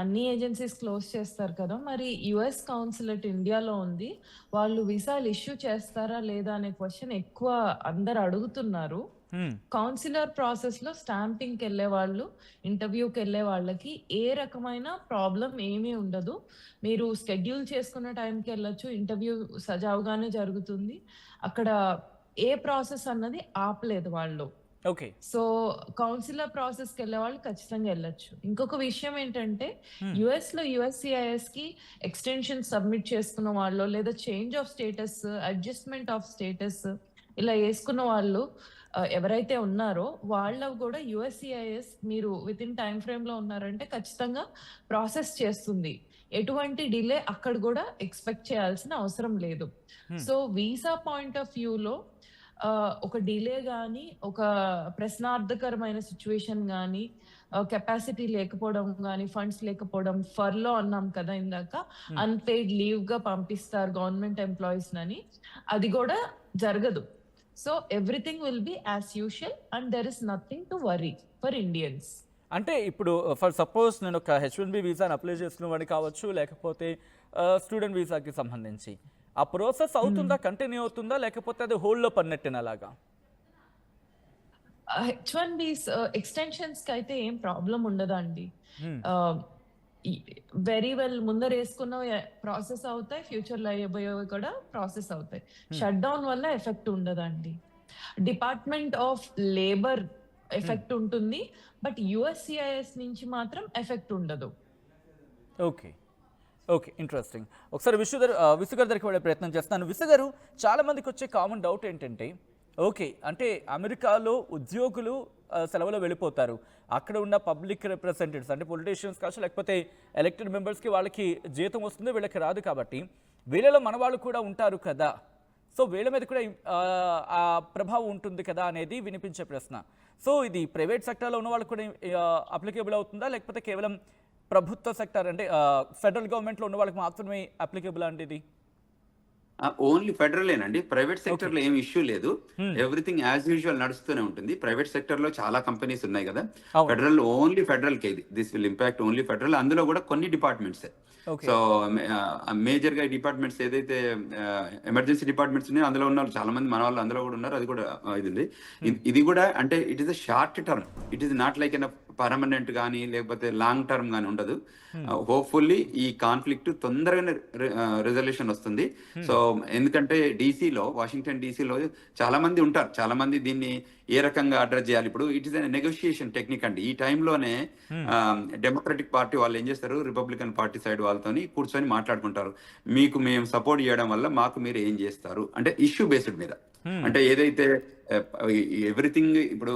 అన్ని ఏజెన్సీస్ క్లోజ్ చేస్తారు కదా, మరి యుఎస్ కౌన్సిలేట్ ఇండియాలో ఉంది, వాళ్ళు వీసాలు ఇష్యూ చేస్తారా లేదా అనే క్వశ్చన్ ఎక్కువ అందరు అడుగుతున్నారు. కౌన్సిలర్ ప్రాసెస్ లో స్టాంపింగ్ కి వెళ్ళే వాళ్ళు, ఇంటర్వ్యూకి వెళ్ళే వాళ్ళకి ఏ రకమైన ప్రాబ్లం ఏమీ ఉండదు. మీరు స్కెడ్యూల్ చేసుకున్న టైంకి వెళ్ళొచ్చు, ఇంటర్వ్యూ సజావుగానే జరుగుతుంది. అక్కడ ఏ ప్రాసెస్ అన్నది ఆపలేదు వాళ్ళు. ఓకే, సో కౌన్సిలర్ ప్రాసెస్ కి వెళ్ళే వాళ్ళు ఖచ్చితంగా వెళ్ళొచ్చు. ఇంకొక విషయం ఏంటంటే, యుఎస్ లో యుఎస్సిఐఎస్ కి ఎక్స్టెన్షన్ సబ్మిట్ చేసుకున్న వాళ్ళు, లేదా change of status, adjustment of status ఇలా వేసుకున్న వాళ్ళు ఎవరైతే ఉన్నారో వాళ్ళకు కూడా యుఎస్సిఐఎస్ మీరు విత్ ఇన్ టైం ఫ్రేమ్ లో ఉన్నారంటే ఖచ్చితంగా ప్రాసెస్ చేస్తుంది. ఎటువంటి డిలే అక్కడ కూడా ఎక్స్పెక్ట్ చేయాల్సిన అవసరం లేదు. సో వీసా పాయింట్ ఆఫ్ వ్యూలో ఒక డిలే కానీ, ఒక ప్రశ్నార్థకరమైన సిచ్యువేషన్ కానీ, కెపాసిటీ లేకపోవడం కానీ, ఫండ్స్ లేకపోవడం, ఫర్లో అన్నాం కదా ఇందాక, అన్పెయిడ్ లీవ్ గా పంపిస్తారు గవర్నమెంట్ ఎంప్లాయీస్ అని, అది కూడా జరగదు. So everything will be as usual and there is nothing to worry for Indians. అంటే ఇప్పుడు ఫర్ సపోజ్ నేను ఒక H1B వీసాని అప్లై చేసుకున్న వాడిని కావచ్చు, లేకపోతే స్టూడెంట్ వీసాకి సంబంధించి ఆ ప్రాసెస్ అవుతుందా, కంటిన్యూ అవుతుందా, లేకపోతే అది హోల్డ్లో పడినట్టేనా అలాగా? H1B ఎక్స్టెన్షన్స్ కి అయితే ఏం ప్రాబ్లం ఉండదండి. వెరీ వెల్ ముందర వేసుకున్న ప్రాసెస్ అవుతాయి, ఫ్యూచర్ లో అయ్యబోయేవి కూడా ప్రాసెస్ అవుతాయి. షట్ డౌన్ వల్ల ఎఫెక్ట్ ఉండదండి. డిపార్ట్మెంట్ ఆఫ్ లేబర్ ఎఫెక్ట్ ఉంటుంది, బట్ యుఎస్సిఐఎస్ నుంచి మాత్రం ఎఫెక్ట్ ఉండదు. Okay okay, interesting. ఒకసారి విసు గారి దగ్గరికి వెళ్ళే ప్రయత్నం చేస్తాను. విసు గారు, చాలా మందికి వచ్చే కామన్ డౌట్ ఏంటంటే, ఓకే అంటే అమెరికాలో ఉద్యోగులు సెలవులో వెళ్ళిపోతారు, అక్కడ ఉన్న పబ్లిక్ రిప్రజెంటేటివ్స్ అంటే పొలిటీషియన్స్ కావచ్చు, లేకపోతే ఎలక్టెడ్ మెంబర్స్కి వాళ్ళకి జీతం వస్తుంది, వీళ్ళకి రాదు, కాబట్టి వీళ్ళలో మన వాళ్ళు కూడా ఉంటారు కదా, సో వీళ్ళ మీద కూడా ఆ ప్రభావం ఉంటుంది కదా అనేది వినిపించే ప్రశ్న. సో ఇది ప్రైవేట్ సెక్టర్లో ఉన్న వాళ్ళకి కూడా అప్లికేబుల్ అవుతుందా, లేకపోతే కేవలం ప్రభుత్వ సెక్టర్ అంటే ఫెడరల్ గవర్నమెంట్లో ఉన్న వాళ్ళకి మాత్రమే అప్లికేబుల్ అంటే ఇది? ఓన్లీ ఫెడరలేనండి, ప్రైవేట్ సెక్టర్ లో ఏం ఇష్యూ లేదు. ఎవ్రీథింగ్ యాజ్ యూజువల్ నడుస్తూనే ఉంటుంది. ప్రైవేట్ సెక్టర్ లో చాలా కంపెనీస్ ఉన్నాయి కదా, ఫెడరల్ ఓన్లీ ఫెడరల్ కే ఇది. This will impact only federal. అందులో కూడా కొన్ని డిపార్ట్మెంట్స్. సో మేజర్ గా డిపార్ట్మెంట్స్ ఏదైతే ఎమర్జెన్సీ డిపార్ట్మెంట్స్ ఉన్నాయో అందులో ఉన్న చాలా మంది మన వాళ్ళు అందులో కూడా ఉన్నారు. అది కూడా ఇది కూడా అంటే it is a short term, it is not like an permanent కానీ లేకపోతే లాంగ్ టర్మ్ కానీ ఉండదు. హోప్ఫుల్లీ ఈ కాన్ఫ్లిక్ట్ తొందరగానే రిజల్యూషన్ వస్తుంది. సో ఎందుకంటే డీసీలో, వాషింగ్టన్ డీసీలో చాలా మంది ఉంటారు, చాలా మంది దీన్ని ఏ రకంగా అడ్రస్ చేయాలి. ఇప్పుడు ఇట్ ఈస్ నెగోషియేషన్ టెక్నిక్ అండి. ఈ టైంలోనే డెమోక్రటిక్ పార్టీ వాళ్ళు ఏం చేస్తారు, రిపబ్లికన్ పార్టీ సైడ్ వాళ్ళతోని కూర్చొని మాట్లాడుకుంటారు. మీకు మేము సపోర్ట్ చేయడం వల్ల మాకు మీరు ఏం చేస్తారు అంటే ఇష్యూ బేస్డ్ మీద. అంటే ఏదైతే ఎవ్రీథింగ్ ఇప్పుడు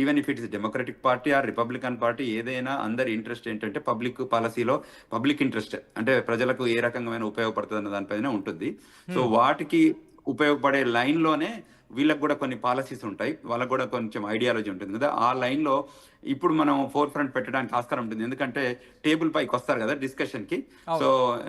even if it is democratic party or Republican party, ఏదైనా అందరి ఇంట్రెస్ట్ ఏంటంటే పబ్లిక్ పాలసీలో పబ్లిక్ ఇంట్రెస్ట్ అంటే ప్రజలకు ఏ రకమైన ఉపయోగపడుతుంది అన్న దానిపైన ఉంటుంది. సో వాటికి ఉపయోగపడే లైన్లోనే వీళ్ళకి కూడా కొన్ని పాలసీస్ ఉంటాయి, వాళ్ళకు కూడా కొంచెం ఐడియాలజీ ఉంటుంది కదా. ఆ లైన్లో ఇప్పుడు మనం ఫోర్ ఫ్రంట్ పెట్టడానికి ఆస్కారం ఉంటుంది, ఎందుకంటే టేబుల్ పైకి వస్తారు కదా డిస్కషన్కి. సో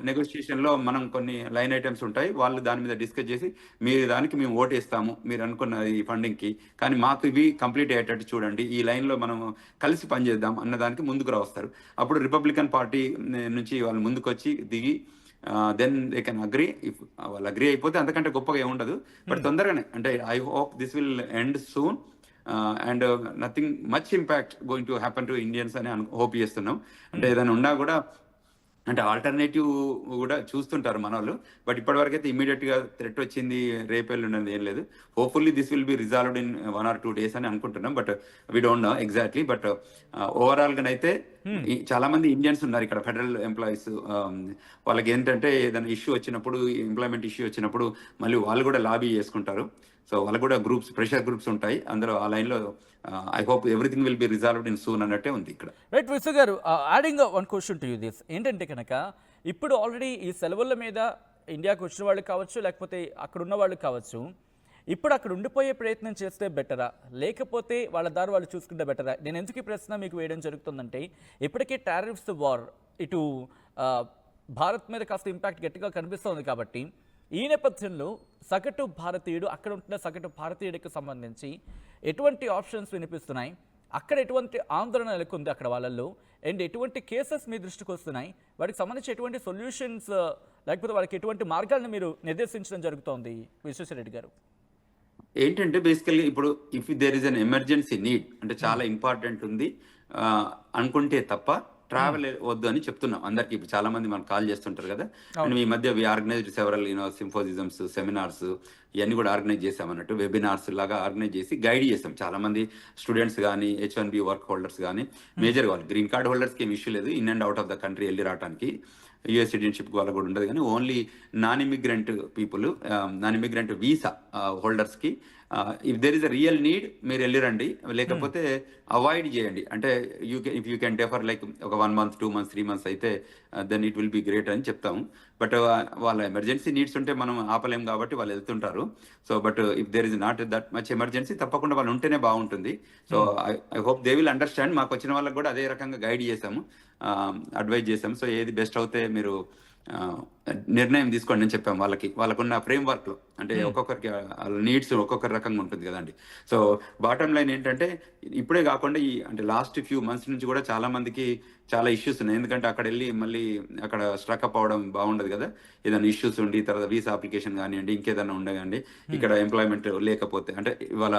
నెగోషియేషన్లో మనం కొన్ని లైన్ ఐటమ్స్ ఉంటాయి, వాళ్ళు దాని మీద డిస్కస్ చేసి మీరు దానికి మేము ఓటేస్తాము మీరు అనుకున్న ఈ ఫండింగ్కి, కానీ మాకు ఇవి కంప్లీట్ అయ్యేటట్టు చూడండి, ఈ లైన్లో మనం కలిసి పనిచేద్దాం అన్నదానికి ముందుకు వస్తారు. అప్పుడు రిపబ్లికన్ పార్టీ నుంచి వాళ్ళు ముందుకు వచ్చి దిగి then they can agree. If వాళ్ళు అగ్రీ అయిపోతే అంతకంటే గొప్పగా ఏముండదు, బట్ తొందరగానే అంటే I hope this will end soon and nothing much impact going to happen to Indians అని హోప్ చేస్తున్నాం. అంటే ఏదైనా ఉన్నా కూడా అంటే ఆల్టర్నేటివ్ కూడా చూస్తుంటారు మన వాళ్ళు, బట్ ఇప్పటివరకు అయితే ఇమీడియట్ గా థ్రెట్ వచ్చింది రేపెల్లు ఉన్నది ఏం లేదు. Hopefully this will be resolved in 1 or 2 days అని అనుకుంటున్నాం, but we don't know exactly. But overall గా అయితే చాలా మంది ఇండియన్స్ ఉన్నారు ఇక్కడ ఫెడరల్ ఎంప్లాయీస్. వాళ్ళకి ఏంటంటే ఏదైనా ఇష్యూ వచ్చినప్పుడు, ఎంప్లాయ్మెంట్ ఇష్యూ వచ్చినప్పుడు మళ్ళీ వాళ్ళు కూడా లాబీ చేసుకుంటారు. సో వాళ్ళకు కూడా గ్రూప్స్, ప్రెషర్ గ్రూప్స్ ఉంటాయి అందులో. ఆ లైన్లో I hope everything will be resolved in soon అన్నట్టే ఉంది ఇక్కడ. రైట్ విసు గారు, adding one question to you this ఏంటంటే కనుక ఇప్పుడు ఆల్రెడీ ఈ సెలవుల మీద ఇండియాకు వచ్చిన వాళ్ళు కావచ్చు, లేకపోతే అక్కడ ఉన్న వాళ్ళు కావచ్చు, ఇప్పుడు అక్కడ ఉండిపోయే ప్రయత్నం చేస్తే బెటరా, లేకపోతే వాళ్ళ దారి వాళ్ళు చూసుకుంటే బెటరా? నేను ఎందుకు ఈ ప్రశ్న మీకు వేయడం జరుగుతుందంటే ఇప్పటికే టారిఫ్స్ వార్ ఇటు భారత్ మీద కాస్త ఇంపాక్ట్ గట్టిగా కనిపిస్తోంది కాబట్టి ఈ నేపథ్యంలో సగటు భారతీయుడు, అక్కడ ఉంటున్న సగటు భారతీయుడికి సంబంధించి ఎటువంటి ఆప్షన్స్ వినిపిస్తున్నాయి, అక్కడ ఎటువంటి ఆందోళన నెలకొంది అక్కడ వాళ్ళల్లో, అండ్ ఎటువంటి కేసెస్ మీ దృష్టికి వస్తున్నాయి, వాటికి సంబంధించి ఎటువంటి సొల్యూషన్స్ లేకపోతే వాళ్ళకి ఎటువంటి మార్గాలను మీరు నిర్దేశించడం జరుగుతోంది విశ్వేశ్వరరెడ్డి గారు? ఏంటంటే బేసికల్లీ ఇప్పుడు if there is an emergency need అంటే చాలా ఇంపార్టెంట్ ఉంది అనుకుంటే తప్ప ట్రావెల్ వద్దు అని చెప్తున్నాం అందరికి. ఇప్పుడు చాలా మంది మనకు కాల్ చేస్తుంటారు కదా, అండ్ ఈ మధ్య we organised several symposiums, seminars ఇవన్నీ కూడా ఆర్గనైజ్ చేసామన్నట్టు, వెబినార్స్ లాగా ఆర్గనైజ్ చేసి గైడ్ చేస్తాం. చాలా మంది స్టూడెంట్స్ కానీ, H1B వర్క్ హోల్డర్స్ కానీ, మేజర్ వాళ్ళు గ్రీన్ కార్డ్ హోల్డర్స్కి ఏం ఇష్యూ లేదు, in and out of the country వెళ్ళి రావడానికి. యూఎస్ సిటిజన్షిప్ వాళ్ళకు కూడా ఉండదు, కానీ only non immigrant people, non immigrant visa హోల్డర్స్కి if there is a real need మీరు వెళ్ళిరండి, లేకపోతే అవాయిడ్ చేయండి. అంటే if you can defer like ఒక 1 month, 2 months, 3 months అయితే then it will be great అని చెప్తాము. బట్ వాళ్ళ ఎమర్జెన్సీ నీడ్స్ ఉంటే మనం ఆపలేం కాబట్టి వాళ్ళు వెళ్తుంటారు. So but if there is not that much emergency తప్పకుండా వాళ్ళు ఉంటేనే బాగుంటుంది. So I hope they will understand. మాకు వచ్చిన వాళ్ళకి కూడా అదే రకంగా గైడ్ చేసాము, అడ్వైజ్ చేసాము. సో ఏది బెస్ట్ అవుతే మీరు నిర్ణయం తీసుకోండి అని చెప్పాము వాళ్ళకి. వాళ్ళకున్న ఫ్రేమ్ వర్క్లో అంటే ఒక్కొక్కరికి వాళ్ళ నీడ్స్ ఒక్కొక్కరి రకంగా ఉంటుంది కదండి. సో బాటమ్ లైన్ ఏంటంటే ఇప్పుడే కాకుండా ఈ అంటే లాస్ట్ ఫ్యూ మంత్స్ నుంచి కూడా చాలా మందికి చాలా ఇష్యూస్ ఉన్నాయి. ఎందుకంటే అక్కడ వెళ్ళి మళ్ళీ అక్కడ స్ట్రక్అప్ అవడం బాగుండదు కదా, ఏదైనా ఇష్యూస్ ఉండి తర్వాత వీసా అప్లికేషన్ కానివ్వండి, ఇంకేదైనా ఉండగాండి, ఇక్కడ ఎంప్లాయ్మెంట్ లేకపోతే అంటే ఇవాళ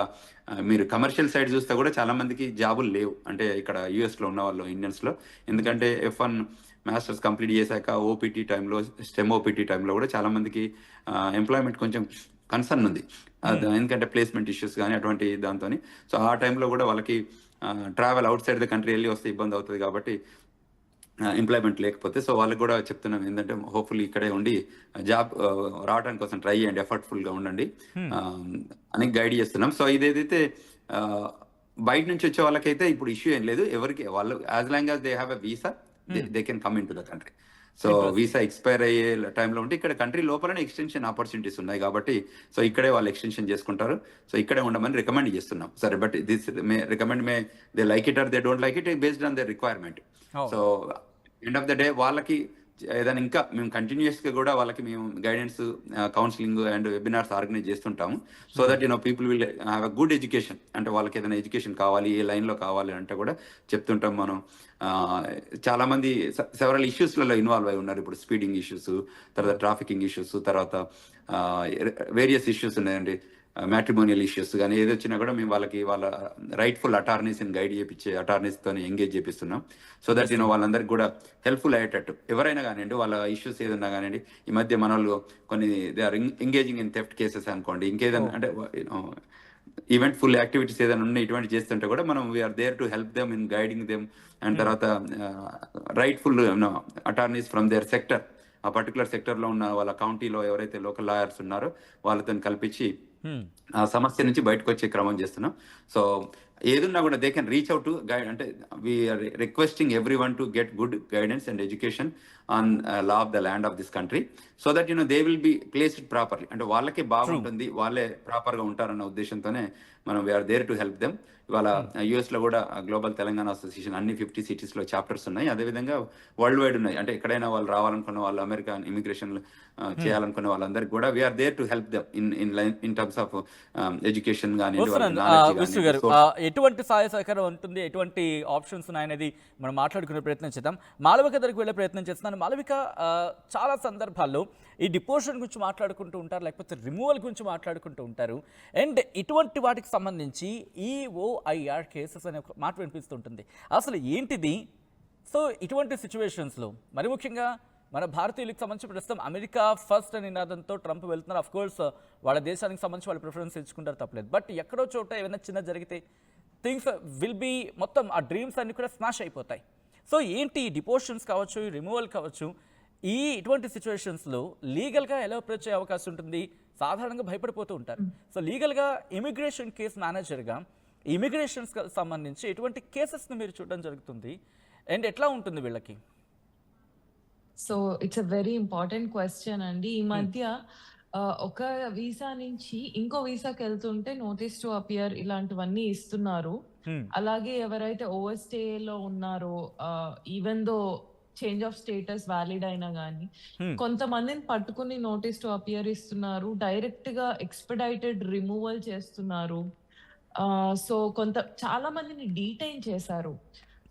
మీరు కమర్షియల్ సైడ్ చూస్తే కూడా చాలా మందికి జాబులు లేవు అంటే ఇక్కడ యూఎస్లో ఉన్న వాళ్ళు, ఇండియన్స్లో. ఎందుకంటే F1 మాస్టర్స్ కంప్లీట్ చేశాక ఓపీటీ టైంలో, స్టెమ్ ఓపీటీ టైంలో కూడా చాలా మందికి ఎంప్లాయ్మెంట్ కొంచెం కన్సర్న్ ఉంది, ఎందుకంటే ప్లేస్మెంట్ ఇష్యూస్ కానీ అటువంటి దాంతో. సో ఆ టైంలో కూడా వాళ్ళకి travel out side the country వెళ్ళి వస్తే ఇబ్బంది అవుతుంది కాబట్టి ఎంప్లాయ్మెంట్ లేకపోతే. సో వాళ్ళకి కూడా చెప్తున్నాం ఏంటంటే హోప్ఫుల్లీ ఇక్కడే ఉండి జాబ్ రావడానికి కోసం ట్రై చేయండి, ఎఫర్ట్ఫుల్గా ఉండండి అని గైడ్ చేస్తున్నాం. సో ఇదేదైతే బయట నుంచి వచ్చే వాళ్ళకైతే ఇప్పుడు ఇష్యూ ఏం లేదు, ఎవరికి వాళ్ళు as long as they have a visa they can come in to the country. So visa expire అయ్యే టైంలో ఉంటే ఇక్కడ కంట్రీ లోపలనే ఎక్స్టెన్షన్ ఆపర్చునిటీస్ ఉన్నాయి కాబట్టి సో ఇక్కడే వాళ్ళు ఎక్స్టెన్షన్ చేసుకుంటారు. సో ఇక్కడే ఉండమని రికమెండ్ చేస్తున్నాం. సరే but this may recommend may they like it or they don't like it based on their requirement. So end of the day వాళ్ళకి ఏదైనా ఇంకా మేము కంటిన్యూస్గా కూడా వాళ్ళకి మేము guidance, counselling and webinars organise చేస్తుంటాము. So that people will have a good education. అంటే వాళ్ళకి ఏదైనా ఎడ్యుకేషన్ కావాలి, ఏ లైన్లో కావాలి అంటే కూడా చెప్తుంటాం మనం. చాలా మంది సెవరల్ ఇష్యూస్లలో ఇన్వాల్వ్ అయి ఉన్నారు. ఇప్పుడు స్పీడింగ్ ఇష్యూస్, తర్వాత ట్రాఫికింగ్ ఇష్యూస్, తర్వాత వేరియస్ ఇష్యూస్ ఉన్నాయండి, మ్యాట్రిమోనియల్ ఇష్యూస్ కానీ ఏది వచ్చినా కూడా మేము వాళ్ళకి వాళ్ళ రైట్ఫుల్ అటార్నీస్ని గైడ్ చేయించే అటార్నీస్తో ఎంగేజ్ చేపిస్తున్నాం. సో దట్ వాళ్ళందరికీ కూడా హెల్ప్ఫుల్ అయ్యేటట్టు ఎవరైనా కానివ్వండి, వాళ్ళ ఇష్యూస్ ఏదన్నా కానివ్వండి. ఈ మధ్య మన వాళ్ళు కొన్ని they are engaging in theft cases అనుకోండి, ఇంకేదైనా అంటే ఈవెంట్ఫుల్ యాక్టివిటీస్ ఏదైనా ఉన్నాయి ఇటువంటి చేస్తుంటే కూడా మనం we are there to help them in guiding them. And తర్వాత rightful attorneys from their sector, ఆ పర్టికులర్ సెక్టర్లో ఉన్న వాళ్ళ కౌంటీలో ఎవరైతే లోకల్ లాయర్స్ ఉన్నారో వాళ్ళతో కల్పించి ఆ సమస్య నుంచి బయటకు వచ్చే క్రమం చేస్తున్నాం. సో ఏదున్నా కూడా they can reach out to guide, అంటే we are requesting everyone to get good guidance and education on law of the land of this country, so that they will be placed properly. అంటే వాళ్ళకే బాగుంటుంది, వాళ్ళే ప్రాపర్గా ఉంటారన్న ఉద్దేశంతోనే మనం we are there to help them. ఇవాళ యుఎస్లో కూడా గ్లోబల్ తెలంగాణ అసోసియేషన్ అన్ని 50 సిటీస్లో చాప్టర్స్ ఉన్నాయి. అదేవిధంగా వరల్డ్ వైడ్ ఉన్నాయి. అంటే ఎక్కడైనా వాళ్ళు రావాలనుకున్న వాళ్ళు, అమెరికా ఇమిగ్రేషన్ చేయాలనుకున్న వాళ్ళందరికీ కూడా we're there to help them in terms of education కానీ. విష్ణు గారు, ఎటువంటి సహాయ సహకారం ఉంటుంది, ఎటువంటి ఆప్షన్స్ ఉన్నాయనేది మనం మాట్లాడుకునే ప్రయత్నం చేద్దాం. మాళవిక దగ్గరికి వెళ్ళే ప్రయత్నం చేస్తున్నాను. మాళవిక, చాలా సందర్భాల్లో ఈ డిపోజిషన్ గురించి మాట్లాడుకుంటూ ఉంటారు, లేకపోతే రిమూవల్ గురించి మాట్లాడుకుంటూ ఉంటారు. అండ్ ఇటువంటి వాటికి సంబంధించి EOIR కేసెస్ అనే ఒక మాట వినిపిస్తుంటుంది. అసలు ఏంటిది? సో ఇటువంటి సిచ్యువేషన్స్లో మరి ముఖ్యంగా మన భారతీయులకు సంబంధించి ప్రస్తుతం అమెరికా ఫస్ట్ అనే నినాదంతో ట్రంప్ వెళ్తున్నారు. అఫ్ కోర్స్ వాళ్ళ దేశానికి సంబంధించి వాళ్ళు ప్రిఫరెన్స్ ఇచ్చుకుంటారు, తప్పలేదు. బట్ ఎక్కడో చోట ఏమైనా చిన్న జరిగితే థింగ్స్ విల్ బీ, మొత్తం ఆ డ్రీమ్స్ అన్ని కూడా స్మాష్ అయిపోతాయి. సో ఏంటి డిపోజిషన్స్ కావచ్చు, రిమూవల్ కావచ్చు, ఇటువంటి సిచ్యువేషన్స్లో లీగల్గా ఎలా అప్రోచ్ అయ్యే అవకాశం ఉంటుంది? సాధారణంగా భయపడిపోతూ ఉంటారు. సో లీగల్గా ఇమిగ్రేషన్ కేస్ మేనేజర్గా ఇమిగ్రేషన్స్ సంబంధించి ఎటువంటి కేసెస్ని మీరు చూడడం జరుగుతుంది అండ్ ఎట్లా ఉంటుంది వీళ్ళకి? So it's a very important question అండి. ఈ మధ్య ఒక వీసా నుంచి ఇంకో వీసాకి వెళ్తుంటే నోటీస్ టు అపియర్ ఇలాంటివన్నీ ఇస్తున్నారు. అలాగే ఎవరైతే ఓవర్ స్టేలో ఉన్నారో, even though change of status valid అయినా కానీ కొంతమందిని పట్టుకుని నోటీస్ టు అపియర్ ఇస్తున్నారు. డైరెక్ట్ గా ఎక్స్పెడైటెడ్ రిమూవల్ చేస్తున్నారు. సో చాలా మందిని డీటైన్ చేశారు.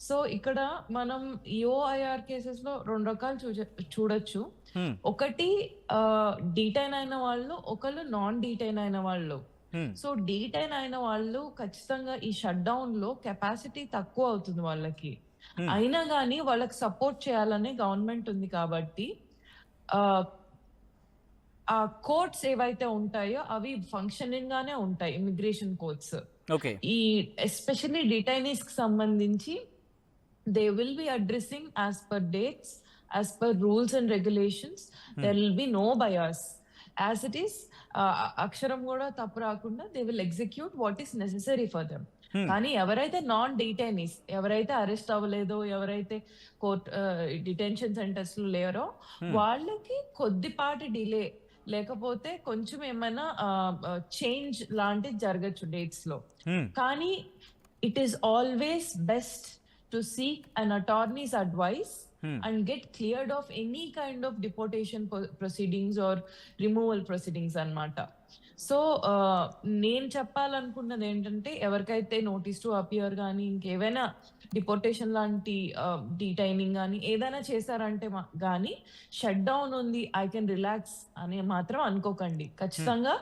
సో ఇక్కడ మనం EOIR కేసెస్ లో 2 రకాలు చూడొచ్చు. ఒకటి డీటైన్ అయిన వాళ్ళు, ఒకళ్ళు నాన్ డీటైన్ అయిన వాళ్ళు. సో డీటైన్ అయిన వాళ్ళు ఖచ్చితంగా ఈ షట్ డౌన్ లో కెపాసిటీ తక్కువ అవుతుంది వాళ్ళకి. అయినా కానీ వాళ్ళకి సపోర్ట్ చేయాలనే గవర్నమెంట్ ఉంది కాబట్టి ఆ కోర్ట్స్ ఏవైతే ఉంటాయో అవి ఫంక్షనింగ్ గానే ఉంటాయి, ఇమిగ్రేషన్ కోర్ట్స్. ఈ ఎస్పెషల్లీ డిటైనీస్ కి సంబంధించి they will be addressing as per dates, as per rules and regulations. There will be no bias. As it is, అక్షరం కూడా తప్పు రాకుండా they will execute what is necessary for them. కానీ ఎవరైతే non డిటైనీస్, ఎవరైతే అరెస్ట్ అవ్వలేదో, ఎవరైతే కోర్ట్ డిటెన్షన్ సెంటర్స్ లో లేరో వాళ్ళకి కొద్దిపాటి డిలే, లేకపోతే కొంచెం ఏమైనా చేంజ్ లాంటిది జరగచ్చు డేట్స్ లో. కానీ it is always best to seek an attorney's advice and get cleared of any kind of deportation proceedings or removal proceedings అన్నమాట. సో నేను చెప్పాలనుకున్నది ఏంటంటే, ఎవరికైతే నోటీస్ టు అపియర్ కానీ ఇంకేవైనా డిపోర్టేషన్ లాంటి డీటైనింగ్ కానీ ఏదైనా చేశారంటే కానీ షట్ డౌన్ ఉంది, ఐ కెన్ రిలాక్స్ అని మాత్రం అనుకోకండి. ఖచ్చితంగా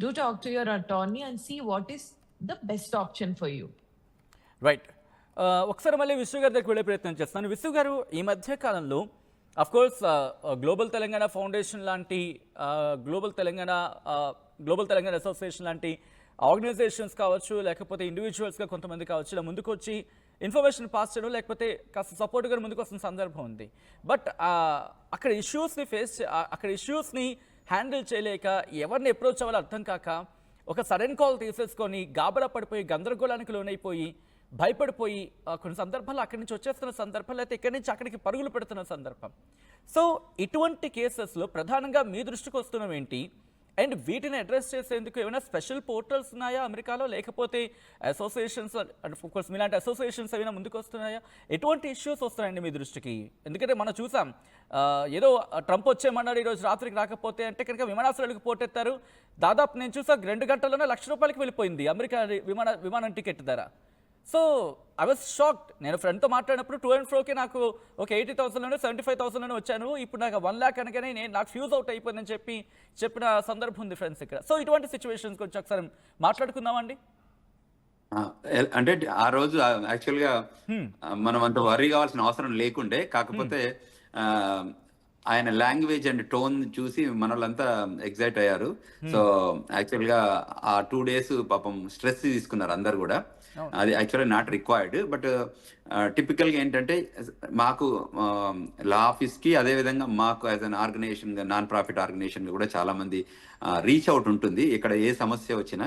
do talk to your attorney and see what is the best option for you. Right. ఒకసారి మళ్ళీ విశ్వ గారి దగ్గరికి వెళ్ళే ప్రయత్నం చేస్తాను. విశ్వ గారు, ఈ మధ్య కాలంలో అఫ్కోర్స్ గ్లోబల్ తెలంగాణ ఫౌండేషన్ లాంటి, గ్లోబల్ తెలంగాణ అసోసియేషన్ లాంటి ఆర్గనైజేషన్స్ కావచ్చు, లేకపోతే ఇండివిజువల్స్గా కొంతమంది కావచ్చు, ఇలా ముందుకు వచ్చి ఇన్ఫర్మేషన్ పాస్ చేయడం, లేకపోతే కాస్త సపోర్ట్గా ముందుకు వస్తున్న సందర్భం ఉంది. బట్ అక్కడ ఇష్యూస్ని హ్యాండిల్ చేయలేక, ఎవరిని అప్రోచ్ అవ్వాలో అర్థం కాక, ఒక సడన్ కాల్ తీసేసుకొని గాబరా పడిపోయి, గందరగోళానికి లోనైపోయి, భయపడిపోయి కొన్ని సందర్భాలు అక్కడి నుంచి వచ్చేస్తున్న సందర్భాలు, అయితే ఇక్కడి నుంచి అక్కడికి పరుగులు పెడుతున్న సందర్భం. సో ఇటువంటి కేసెస్లో ప్రధానంగా మీ దృష్టికి వస్తున్నవి ఏంటి? అండ్ వీటిని అడ్రస్ చేసేందుకు ఏమైనా స్పెషల్ పోర్టల్స్ ఉన్నాయా అమెరికాలో, లేకపోతే అసోసియేషన్స్, కోర్స్ మీలాంటి అసోసియేషన్స్ ఏమైనా ముందుకు వస్తున్నాయా? ఎటువంటి ఇష్యూస్ వస్తున్నాయండి మీ దృష్టికి? ఎందుకంటే మనం చూసాం, ఏదో ట్రంప్ వచ్చేయమన్నాడు ఈరోజు రాత్రికి రాకపోతే అంటే కనుక విమానాశ్రయాలకు పోటెత్తారు. దాదాపు నేను చూసా 2 గంటల్లోనే ₹1,00,000 వెళ్ళిపోయింది అమెరికా విమానం టికెట్ ధర. So I was shocked. నేను ఫ్రెండ్తో మాట్లాడినప్పుడు టూ అండ్ ఫ్రోకి నాకు ఒక 80,000 75,000 వచ్చాను, ఇప్పుడు నాకు 1 lakh అనగానే నాకు ఫ్యూజ్ అవుట్ అయిపోయిందని చెప్పిన సందర్భం ఉంది ఫ్రెండ్స్ ఇక్కడ. సో ఇటువంటి సిచ్యువేషన్స్ గురించి ఒకసారి మాట్లాడుకుందామండి. అంటే ఆ రోజు యాక్చువల్గా మనం అంత వరీ కావాల్సిన అవసరం లేకుండే, కాకపోతే ఆయన లాంగ్వేజ్ అండ్ టోన్ చూసి మన వాళ్ళంతా ఎగ్జైట్ అయ్యారు. సో యాక్చువల్ గా ఆ 2 days పాపం స్ట్రెస్ తీసుకున్నారు అందరు కూడా. అది actually not required, but typical గా ఏంటంటే మాకు లా ఆఫీస్ కి అదే విధంగా మాకు as an organisation non profit organisation కూడా చాలా మంది రీచ్ అవుట్ ఉంటుంది. ఇక్కడ ఏ సమస్య వచ్చినా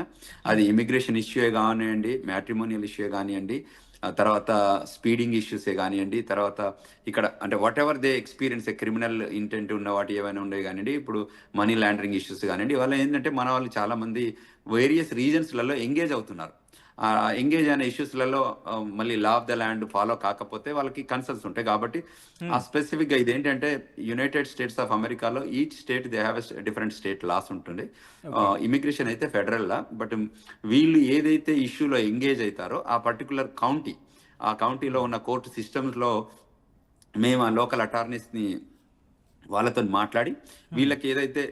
అది ఇమిగ్రేషన్ ఇష్యూ కానివ్వండి, మ్యాట్రిమోనియల్ ఇష్యూ కానివ్వండి, తర్వాత స్పీడింగ్ ఇష్యూసే కానివ్వండి, తర్వాత ఇక్కడ అంటే what ever they experience criminal intent ఉన్న వాటి ఏమైనా ఉండే కానివ్వండి, ఇప్పుడు మనీ లాండరింగ్ ఇష్యూస్ కానివ్వండి, ఇవాళ ఏంటంటే మన వాళ్ళు చాలా మంది వేరియస్ రీజన్స్లలో ఎంగేజ్ అవుతున్నారు. ఎంగేజ్ అయిన ఇష్యూస్లలో మళ్ళీ law of the land follow కాకపోతే వాళ్ళకి కన్సర్న్స్ ఉంటాయి. కాబట్టి ఆ స్పెసిఫిక్ గా ఇదేంటంటే యునైటెడ్ స్టేట్స్ ఆఫ్ అమెరికాలో each state they have different state laws ఉంటుంది. ఇమిగ్రేషన్ అయితే ఫెడరల్ లా, బట్ వీళ్ళు ఏదైతే ఇష్యూలో ఎంగేజ్ అవుతారో ఆ పర్టికులర్ కౌంటీ, ఆ కౌంటీలో ఉన్న కోర్టు సిస్టమ్స్ లో మేము ఆ లోకల్ అటార్నీస్ ని వాళ్ళతో మాట్లాడి వీళ్ళకి ఏదైతే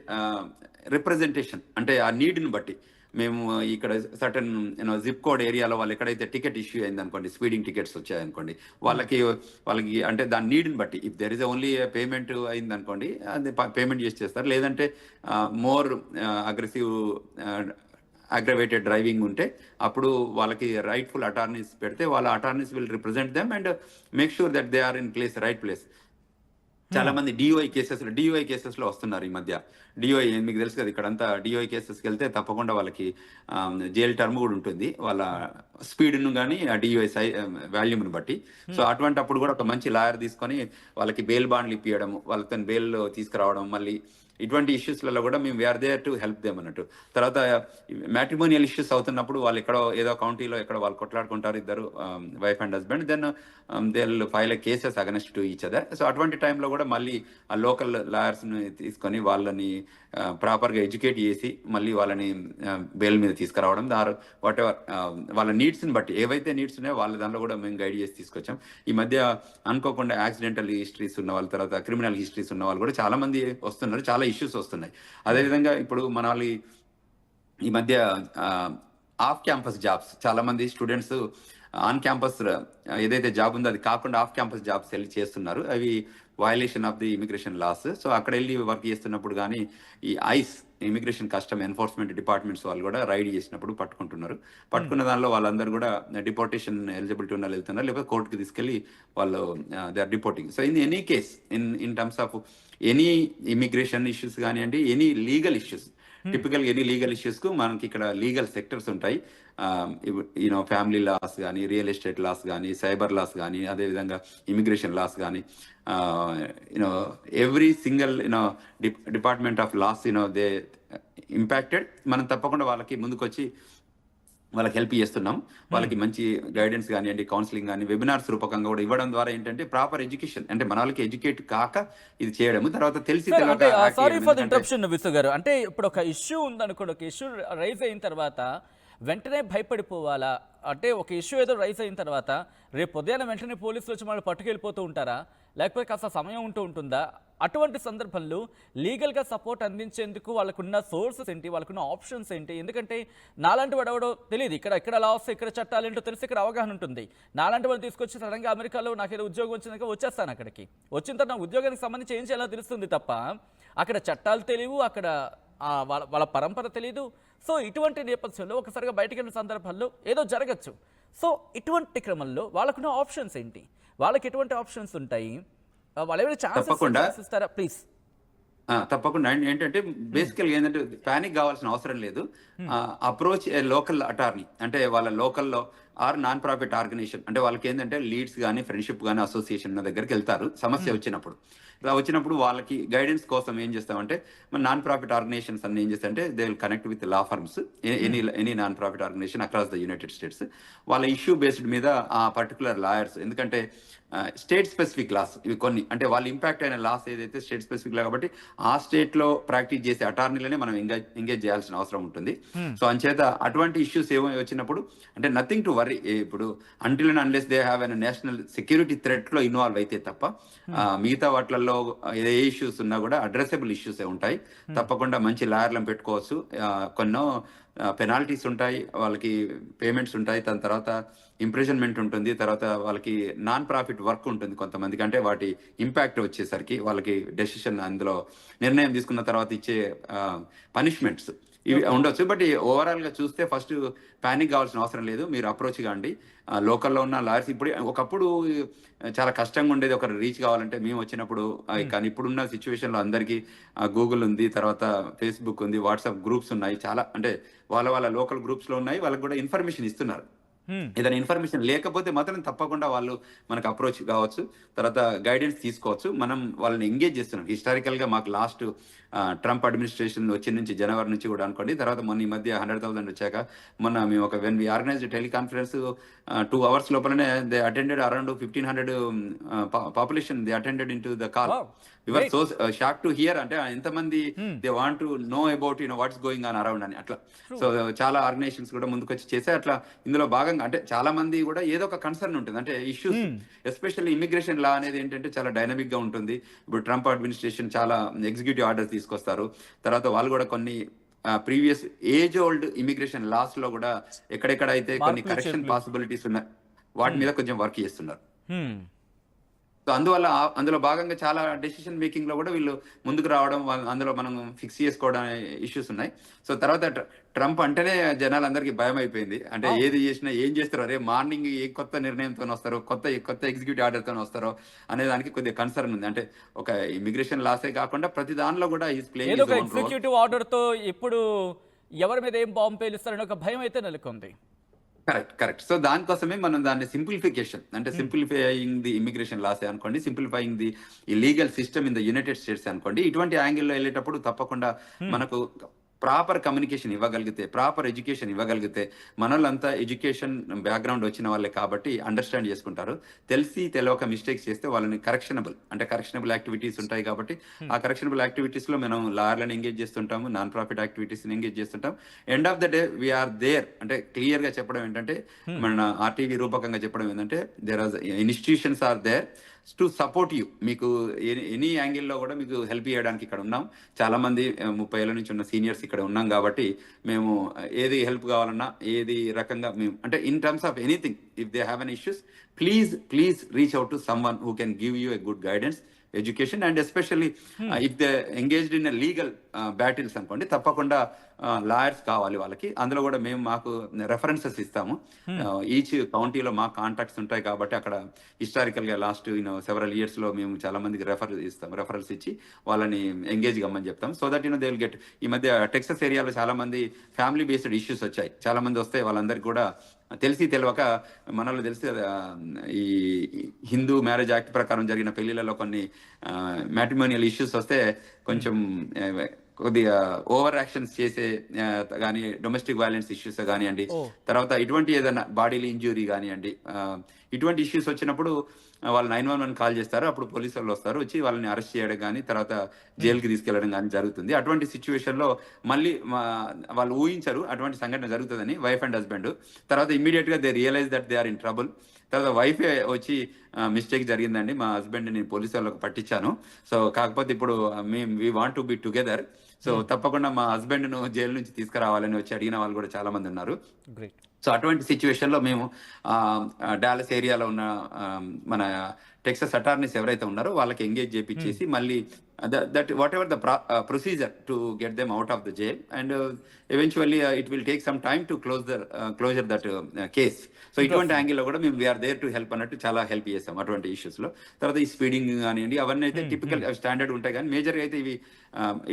రిప్రజెంటేషన్ అంటే ఆ నీడ్ని బట్టి మేము ఇక్కడ సర్టన్ జిప్ కోడ్ ఏరియాలో వాళ్ళు ఎక్కడైతే టికెట్ ఇష్యూ అయింది అనుకోండి, స్పీడింగ్ టికెట్స్ వచ్చాయనుకోండి, వాళ్ళకి అంటే దాని నీడ్ని బట్టి if there is only payment అయింది అనుకోండి, అది పేమెంట్ చేస్తారు. లేదంటే మోర్ అగ్రెసివ్ అగ్రవేటెడ్ డ్రైవింగ్ ఉంటే అప్పుడు వాళ్ళకి రైట్ఫుల్ అటార్నీస్ పెడితే వాళ్ళ attorneys will represent them and make sure that they are in place, right place. చాలా మంది డిఓఐ కేసెస్ లో వస్తున్నారు ఈ మధ్య. డిఓఐ మీకు తెలుసు కదా, ఇక్కడంతా డిఓఐ కేసెస్కి వెళ్తే తప్పకుండా వాళ్ళకి జైలు టర్మ్ కూడా ఉంటుంది, వాళ్ళ స్పీడ్ను కానీ ఆ డిఓఐ వాల్యూమ్ని బట్టి. సో అటువంటి అప్పుడు కూడా ఒక మంచి లాయర్ తీసుకొని వాళ్ళకి బెయిల్ బాండ్లు ఇప్పించడం, వాళ్ళతో బెయిల్ తీసుకురావడం, మళ్ళీ ఇటువంటి ఇష్యూస్లలో కూడా మేము we're there to help them అన్నట్టు. తర్వాత మ్యాట్రిమోనియల్ ఇష్యూస్ అవుతున్నప్పుడు వాళ్ళు ఎక్కడో ఏదో కౌంటీలో ఎక్కడో వాళ్ళు కొట్లాడుకుంటారు ఇద్దరు wife and husband, then they will file cases against to each other. So అటువంటి టైంలో కూడా మళ్ళీ ఆ లోకల్ లాయర్స్ని తీసుకొని వాళ్ళని ప్రాపర్గా ఎడ్యుకేట్ చేసి మళ్ళీ వాళ్ళని బెయిల్ మీద తీసుకురావడం, ఆర్ వాట్ ఎవర్ వాళ్ళ నీడ్స్ని బట్టి ఏవైతే నీడ్స్ ఉన్నాయో వాళ్ళ దానిలో కూడా మేము గైడ్ చేసి తీసుకొచ్చాం. ఈ మధ్య అనుకోకుండా యాక్సిడెంటల్ హిస్టరీస్ ఉన్న వాళ్ళు, తర్వాత క్రిమినల్ హిస్టరీస్ ఉన్న వాళ్ళు కూడా చాలా మంది వస్తున్నారు, చాలా ఇష్యూస్ వస్తున్నాయి. అదేవిధంగా ఇప్పుడు మన వాళ్ళు ఈ మధ్య ఆఫ్ క్యాంపస్ జాబ్స్, చాలా మంది స్టూడెంట్స్ ఆన్ క్యాంపస్ ఏదైతే జాబ్ ఉందో అది కాకుండా ఆఫ్ క్యాంపస్ జాబ్స్ వెళ్ళి చేస్తున్నారు. అవి violation of the immigration laws. So అక్కడ వెళ్ళి వర్క్ చేస్తున్నప్పుడు కానీ ఈ ICE immigration custom enforcement departments వాళ్ళు కూడా రైడ్ చేసినప్పుడు పట్టుకున్న దానిలో వాళ్ళందరూ కూడా డిపోర్టేషన్ ఎలిజిబిలిటీ ఉన్న వాళ్ళు వెళ్తున్నారు, లేకపోతే కోర్టుకి తీసుకెళ్లి వాళ్ళు they are deporting. So in any case in terms of any immigration issues కానివ్వండి, any legal issues, typical any legal issues కు మనకి ఇక్కడ లీగల్ సెక్టర్స్ ఉంటాయి. ఫ్యామిలీ లాస్ కానీ, రియల్ ఎస్టేట్ లాస్ కానీ, సైబర్ లాస్ కానీ, అదేవిధంగా ఇమిగ్రేషన్ లాస్ కానీ, every single department of laws they impacted. మనం తప్పకుండా వాళ్ళకి ముందుకొచ్చి వాళ్ళకి హెల్ప్ చేస్తున్నాం. వాళ్ళకి మంచి గైడెన్స్ కానివ్వండి, కౌన్సిలింగ్ కానీ, వెబినార్స్ రూపకంగా కూడా ఇవ్వడం ద్వారా ఏంటంటే ప్రాపర్ ఎడ్యుకేషన్, అంటే మన వాళ్ళకి ఎడ్యుకేట్ కాక ఇది చేయడము. తర్వాత తెలిసి సారీ ఫర్ ది ఇంటరప్షన్ విసు గారు, అంటే ఇప్పుడు ఒక ఇష్యూ ఉందనుకోండి, ఒక ఇష్యూ రైజ్ అయిన తర్వాత వెంటనే భయపడిపోవాలా? అంటే ఒక ఇష్యూ ఏదో రైజ్ అయిన తర్వాత రేపు ఉదయాన్నే వెంటనే పోలీసులు వచ్చి వాళ్ళు పట్టుకెళ్ళిపోతూ ఉంటారా, లేకపోతే కాస్త సమయం ఉంటుందా? అటువంటి సందర్భంలో లీగల్గా సపోర్ట్ అందించేందుకు వాళ్ళకున్న సోర్సెస్ ఏంటి, వాళ్ళకున్న ఆప్షన్స్ ఏంటి? ఎందుకంటే నాలాంటి వాడెవడో తెలియదు, ఇక్కడ లాస్, ఇక్కడ చట్టాలు ఏంటో తెలిసి ఇక్కడ అవగాహన ఉంటుంది. నాలాంటి వాళ్ళు తీసుకొచ్చి సడన్గా అమెరికాలో నాకు ఏదో ఉద్యోగం వచ్చినాక వచ్చేస్తాను, అక్కడికి వచ్చిన తర్వాత నా ఉద్యోగానికి సంబంధించి ఏం చేయాలో తెలుస్తుంది తప్ప అక్కడ చట్టాలు తెలియవు, అక్కడ వాళ్ళ పరంపర తెలియదు. సో ఇటువంటి నేపథ్యంలో ఒకసారిగా బయటకు వెళ్ళిన సందర్భాల్లో ఏదో జరగచ్చు. సో ఇటువంటి క్రమంలో వాళ్ళకున్న ఆప్షన్స్ ఏంటి, వాళ్ళకి ఎటువంటి ఆప్షన్స్ ఉంటాయి, వాళ్ళు ఏమైనా ఛాన్సెస్ ఇస్తారా ప్లీజ్? తప్పకుండా. ఏంటంటే బేసికల్గా ఏంటంటే ప్యానిక్ కావాల్సిన అవసరం లేదు. అప్రోచ్ ఏ లోకల్ అటార్నీ, అంటే వాళ్ళ లోకల్లో ఆర్ నాన్ ప్రాఫిట్ ఆర్గనైజేషన్, అంటే వాళ్ళకి ఏంటంటే లీడ్స్ కానీ, ఫ్రెండ్షిప్ కానీ, అసోసియేషన్ దగ్గరికి వెళ్తారు సమస్య వచ్చినప్పుడు. ఇలా వచ్చినప్పుడు వాళ్ళకి గైడెన్స్ కోసం ఏం చేస్తామంటే మన నాన్ ప్రాఫిట్ ఆర్గనైజేషన్స్ అన్ని ఏం చేస్తాయంటే they will connect with law firms, any non profit organisation across the United States. వాళ్ళ ఇష్యూ బేస్డ్ మీద ఆ పర్టికులర్ లాయర్స్, ఎందుకంటే స్టేట్ స్పెసిఫిక్ లాస్ ఇవి కొన్ని, అంటే వాళ్ళు ఇంపాక్ట్ అయిన లాస్ ఏదైతే స్టేట్ స్పెసిఫిక్ లా, కాబట్టి ఆ స్టేట్ లో ప్రాక్టీస్ చేసే అటార్నీలనే మనం ఎంగేజ్ చేయాల్సిన అవసరం ఉంటుంది. సో అంచేత అటువంటి ఇష్యూస్ ఏమో వచ్చినప్పుడు అంటే నథింగ్ టు వరీ. వర్రీ. ఇప్పుడు until and unless they have an national security threat లో ఇన్వాల్వ్ అయితే తప్ప మిగతా వాటిల్లో ఏ ఇష్యూస్ ఉన్నా కూడా అడ్రసబుల్ ఇష్యూస్ ఉంటాయి. తప్పకుండా మంచి లాయర్లను పెట్టుకోవచ్చు. కొన్నో పెనాల్టీస్ ఉంటాయి, వాళ్ళకి పేమెంట్స్ ఉంటాయి, దాని తర్వాత ఇంప్రిజన్మెంట్ ఉంటుంది, తర్వాత వాళ్ళకి నాన్ ప్రాఫిట్ వర్క్ ఉంటుంది కొంతమందికి. అంటే వాటి ఇంపాక్ట్ వచ్చేసరికి వాళ్ళకి డెసిషన్, అందులో నిర్ణయం తీసుకున్న తర్వాత ఇచ్చే పనిష్మెంట్స్ ఇవి ఉండొచ్చు. బట్ ఓవరాల్ గా చూస్తే ఫస్ట్ పానిక్ కావాల్సిన అవసరం లేదు, మీరు అప్రోచ్ కాండి. లోకల్లో ఉన్న లాయర్స్ ఇప్పుడు, ఒకప్పుడు చాలా కష్టంగా ఉండేది ఒకరు రీచ్ కావాలంటే మేము వచ్చినప్పుడు. కానీ ఇప్పుడున్న సిచ్యువేషన్ లో అందరికీ గూగుల్ ఉంది, తర్వాత ఫేస్బుక్ ఉంది, వాట్సాప్ గ్రూప్స్ ఉన్నాయి చాలా. అంటే వాళ్ళ లోకల్ గ్రూప్స్ లో ఉన్నాయి, వాళ్ళకి కూడా ఇన్ఫర్మేషన్ ఇస్తున్నారు. ఏదైనా ఇన్ఫర్మేషన్ లేకపోతే మాత్రం తప్పకుండా వాళ్ళు మనకు అప్రోచ్ కావచ్చు, తర్వాత గైడెన్స్ తీసుకోవచ్చు. మనం వాళ్ళని ఎంగేజ్ చేస్తున్నాం. హిస్టారికల్ గా మాకు లాస్ట్ ట్రంప్ అడ్మినిస్ట్రేషన్ వచ్చి నుంచి జనవరి నుంచి కూడా అనుకోండి, తర్వాత మొన్న ఈ మధ్య 100,000 వచ్చాక మొన్న మేము ఒక when we organised teleconference 2 hours లోపలనే they attended around 1,500 population they attended in to the call. Your so shock to hear. అంటే ఎంతమంది they want to know about what's going on around అని అట్లా. సో చాలా ఆర్గనైజేషన్స్ కూడా ముందుకు వచ్చి చేసే అట్లా. ఇందులో భాగంగా అంటే చాలా మంది కూడా ఏదో ఒక కన్సర్న్ ఉంటుంది. అంటే ఇష్యూస్ ఎస్పెషల్లీ ఇమిగ్రేషన్ లా అనేది ఏంటంటే చాలా డైనమిక్ గా ఉంటుంది. ఇప్పుడు ట్రంప్ అడ్మినిస్ట్రేషన్ చాలా ఎగ్జిక్యూటివ్ ఆర్డర్స్ తీసుకొస్తారు. తర్వాత వాళ్ళు కూడా కొన్ని previous age old immigration laws లో కూడా ఎక్కడెక్కడ అయితే కొన్ని కరెక్షన్ పాసిబిలిటీస్ ఉన్నాయి వాటి మీద కొంచెం వర్క్ చేస్తున్నారు. సో అందులో భాగంగా చాలా డెసిషన్ మేకింగ్ లో కూడా వీళ్ళు ముందుకు రావడం, అందులో మనం ఫిక్స్ చేసుకోవడం ఇష్యూస్ ఉన్నాయి. సో తర్వాత ట్రంప్ అంటేనే జనాలందరికీ భయం అయిపోయింది. అంటే ఏది చేసినా ఏం చేస్తారో, అరే మార్నింగ్ ఏ కొత్త నిర్ణయంతో వస్తారో, కొత్త ఎగ్జిక్యూటివ్ ఆర్డర్తో వస్తారో అనే దానికి కొద్దిగా కన్సర్న్ ఉంది. అంటే ఒక ఇమిగ్రేషన్ లాసే కాకుండా ప్రతి దానిలో కూడా ఎగ్జిక్యూటివ్ ఆర్డర్ తో ఇప్పుడు ఎవరి మీద ఏం బాంబు పేలుస్తారని ఒక భయం అయితే నెలకొంది. కరెక్ట్. సో దానికోసమే మనం దాన్ని సింప్లిఫికేషన్, అంటే సింప్లిఫైయింగ్ ది ఇమిగ్రేషన్ లాస్ అనుకోండి, simplifying the legal system in the United states అనుకోండి. ఇటువంటి యాంగిల్లో వెళ్ళేటప్పుడు తప్పకుండా మనకు ప్రాపర్ కమ్యూనికేషన్ ఇవ్వగలిగితే, ప్రాపర్ ఎడ్యుకేషన్ ఇవ్వగలిగితే, మనోళ్ళంతా ఎడ్యుకేషన్ బ్యాక్గ్రౌండ్ వచ్చిన వాళ్ళే కాబట్టి అండర్స్టాండ్ చేసుకుంటారు. తెలిసి తెలియక మిస్టేక్స్ చేస్తే వాళ్ళని కరెక్షనబుల్ యాక్టివిటీస్ ఉంటాయి కాబట్టి ఆ కరెక్షనబుల్ యాక్టివిటీస్ లో మనం లాయర్లను ఎంగేజ్ చేస్తుంటాము, నాన్ ప్రాఫిట్ యాక్టివిటీస్ ఎంగేజ్ చేస్తుంటాం. End of the day we're there. అంటే క్లియర్ గా చెప్పడం ఏంటంటే, మన ఆర్టీవీ రూపకంగా చెప్పడం ఏంటంటే, there are institutions are there to support you. మీకు ఎనీ యాంగిల్లో కూడా మీకు హెల్ప్ చేయడానికి ఇక్కడ ఉన్నాం. చాలా మంది 30 ఏళ్ళ నుంచి ఉన్న సీనియర్స్ ఇక్కడ ఉన్నాం కాబట్టి మేము ఏది హెల్ప్ కావాలన్నా, ఏది రకంగా మేము అంటే in terms of anything, if they have an issues, please reach out to someone who can give you a good guidance, education, and especially if they engaged in legal battles అనుకోండి, తప్పకుండా lawyers కావాలి వాళ్ళకి. అందులో కూడా మేము మాకు references ఇస్తాము. Each కౌంటీలో మా కాంటాక్ట్స్ ఉంటాయి కాబట్టి అక్కడ హిస్టారికల్ గా లాస్ట్ సెవరల్ ఇయర్స్ లో మేము చాలా మందికి రెఫరల్స్ ఇచ్చి వాళ్ళని ఎంగేజ్ కమ్మని చెప్తాం. So that they will get. ఈ మధ్య టెక్సస్ ఏరియాలో చాలా మంది ఫ్యామిలీ బేస్డ్ ఇష్యూస్ వచ్చాయి. చాలా మంది వస్తే వాళ్ళందరికీ కూడా తెలియక మనలో తెలిసి ఈ హిందూ మ్యారేజ్ యాక్ట్ ప్రకారం జరిగిన పెళ్లిలలో కొన్ని మ్యాట్రిమోనియల్ ఇష్యూస్ వస్తే కొంచెం కొద్దిగా ఓవర్ యాక్షన్స్ చేసే కానీ, డొమెస్టిక్ వైలెన్స్ ఇష్యూస్ కానివ్వండి, తర్వాత ఇటువంటి ఏదైనా బాడీలీ ఇంజురీ కానివ్వండి, ఇటువంటి ఇష్యూస్ వచ్చినప్పుడు వాళ్ళు 911 కాల్ చేస్తారు. అప్పుడు పోలీసు వాళ్ళు వస్తారు, వచ్చి వాళ్ళని అరెస్ట్ చేయడం కానీ, తర్వాత జైలుకి తీసుకెళ్లడం కానీ జరుగుతుంది. అటువంటి సిచ్యువేషన్ లో మళ్ళీ వాళ్ళు ఊహించరు అటువంటి సంఘటన జరుగుతుందని, వైఫ్ అండ్ హస్బెండ్. తర్వాత ఇమీడియట్ గా they realise that they are in trouble. తర్వాత వైఫ్ వచ్చి మిస్టేక్ జరిగిందండి, మా హస్బెండ్ నేను పోలీసు వాళ్ళకి పట్టించాను, సో కాకపోతే ఇప్పుడు we want to be together, so తప్పకుండా మా హస్బెండ్ ను జైలు నుంచి తీసుకురావాలని వచ్చి అడిగిన వాళ్ళు కూడా చాలా మంది ఉన్నారు. సో అటువంటి సిచ్యువేషన్ లో మేము డాలస్ ఏరియాలో ఉన్న మన టెక్సస్ అటార్నీస్ ఎవరైతే ఉన్నారో వాళ్ళకి ఎంగేజ్ చేపించేసి మళ్ళీ that whatever the procedure to get them out of the jail, and eventually it will take some time to closure that case. So ఇటువంటి యాంగిల్ లో కూడా మేము వీఆర్ దేర్ టు హెల్ప్ అన్నట్టు చాలా హెల్ప్ చేస్తాం అటువంటి ఇష్యూస్ లో. తర్వాత ఈ స్పీడింగ్ కానివ్వండి, అవన్నీ అయితే టిపికల్ స్టాండర్డ్ ఉంటాయి, కానీ మేజర్ అయితే ఇవి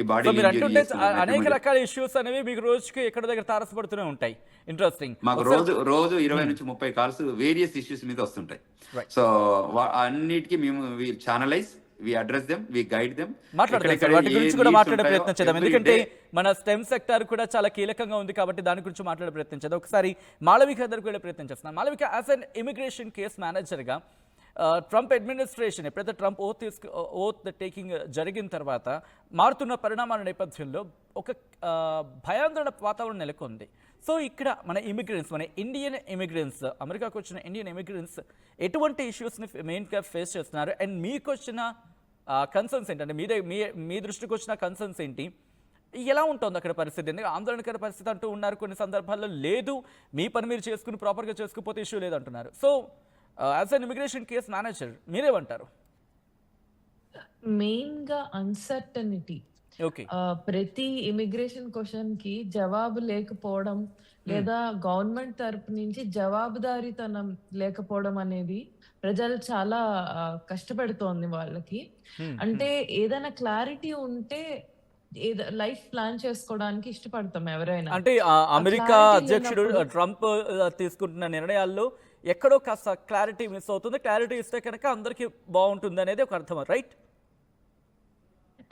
ఈ బాడీ అనేక రకాల ఇష్యూస్ అనేవి మీకు రోజుకి ఎక్కడ దగ్గర తారసపడుతూనే ఉంటాయి. ఇంట్రెస్టింగ్. మాకు రోజు 20 నుంచి 30 కాల్స్ వేరియస్ ఇష్యూస్ మీద వస్తుంటాయి. సో అన్నిటికీ మేము channelise, we address them, we guide them. వాటి గురించి కూడా మాట్లాడే ప్రయత్నం చేద్దాం, ఎందుకంటే మన స్టెమ్ సెక్టర్ కూడా చాలా కీలకంగా ఉంది కాబట్టి దాని గురించి మాట్లాడే ప్రయత్నం చేద్దాం. ఒకసారి మాళవిక దగ్గరకు వెళ్ళే ప్రయత్నం చేస్తున్నాను. Malavika, as an immigration case మేనేజర్గా ట్రంప్ అడ్మినిస్ట్రేషన్ ఎప్పుడైతే ట్రంప్ ఓత్ టేకింగ్ జరిగిన తర్వాత మారుతున్న పరిణామాల నేపథ్యంలో ఒక భయాందోళన వాతావరణం నెలకొంది. సో ఇక్కడ మన ఇమిగ్రెంట్స్, మన ఇండియన్ ఇమిగ్రెంట్స్, అమెరికాకు వచ్చిన ఇండియన్ ఇమిగ్రెంట్స్ ఎటువంటి ఇష్యూస్ని మెయిన్గా ఫేస్ చేస్తున్నారు? అండ్ మీకు వచ్చిన కన్సర్న్స్ ఏంటి, అంటే మీ దృష్టికి వచ్చిన కన్సర్న్స్ ఏంటి? ఎలా ఉంటుంది అక్కడ పరిస్థితి? ఎందుకంటే ఆందోళనకర పరిస్థితి అంటూ ఉన్నారు, కొన్ని సందర్భాల్లో లేదు, మీ పని మీరు చేసుకుని ప్రాపర్గా చేసుకుపోతే ఇష్యూ లేదంటున్నారు. So as an immigration case manager మీరేమంటారు? మెయిన్ గా అన్సర్టనిటీ. ఓకే. ప్రతి ఇమిగ్రేషన్ క్వశ్చన్ కి జవాబు లేకపోవడం, లేదా గవర్నమెంట్ తరపు నుంచి జవాబుదారీతనం లేకపోవడం అనేది ప్రజలు చాలా కష్టపెడుతోంది వాళ్ళకి. అంటే ఏదైనా క్లారిటీ ఉంటే లైఫ్ ప్లాన్ చేసుకోవడానికి ఇష్టపడతాం ఎవరైనా. అంటే అమెరికా అధ్యక్షుడు ట్రంప్ తీసుకుంటున్న నిర్ణయాల్లో ఎక్కడో కాస్త క్లారిటీ మిస్ అవుతుంది. క్లారిటీ ఇస్తే కనుక అందరికీ బాగుంటుంది అనేది ఒక అర్థం, right?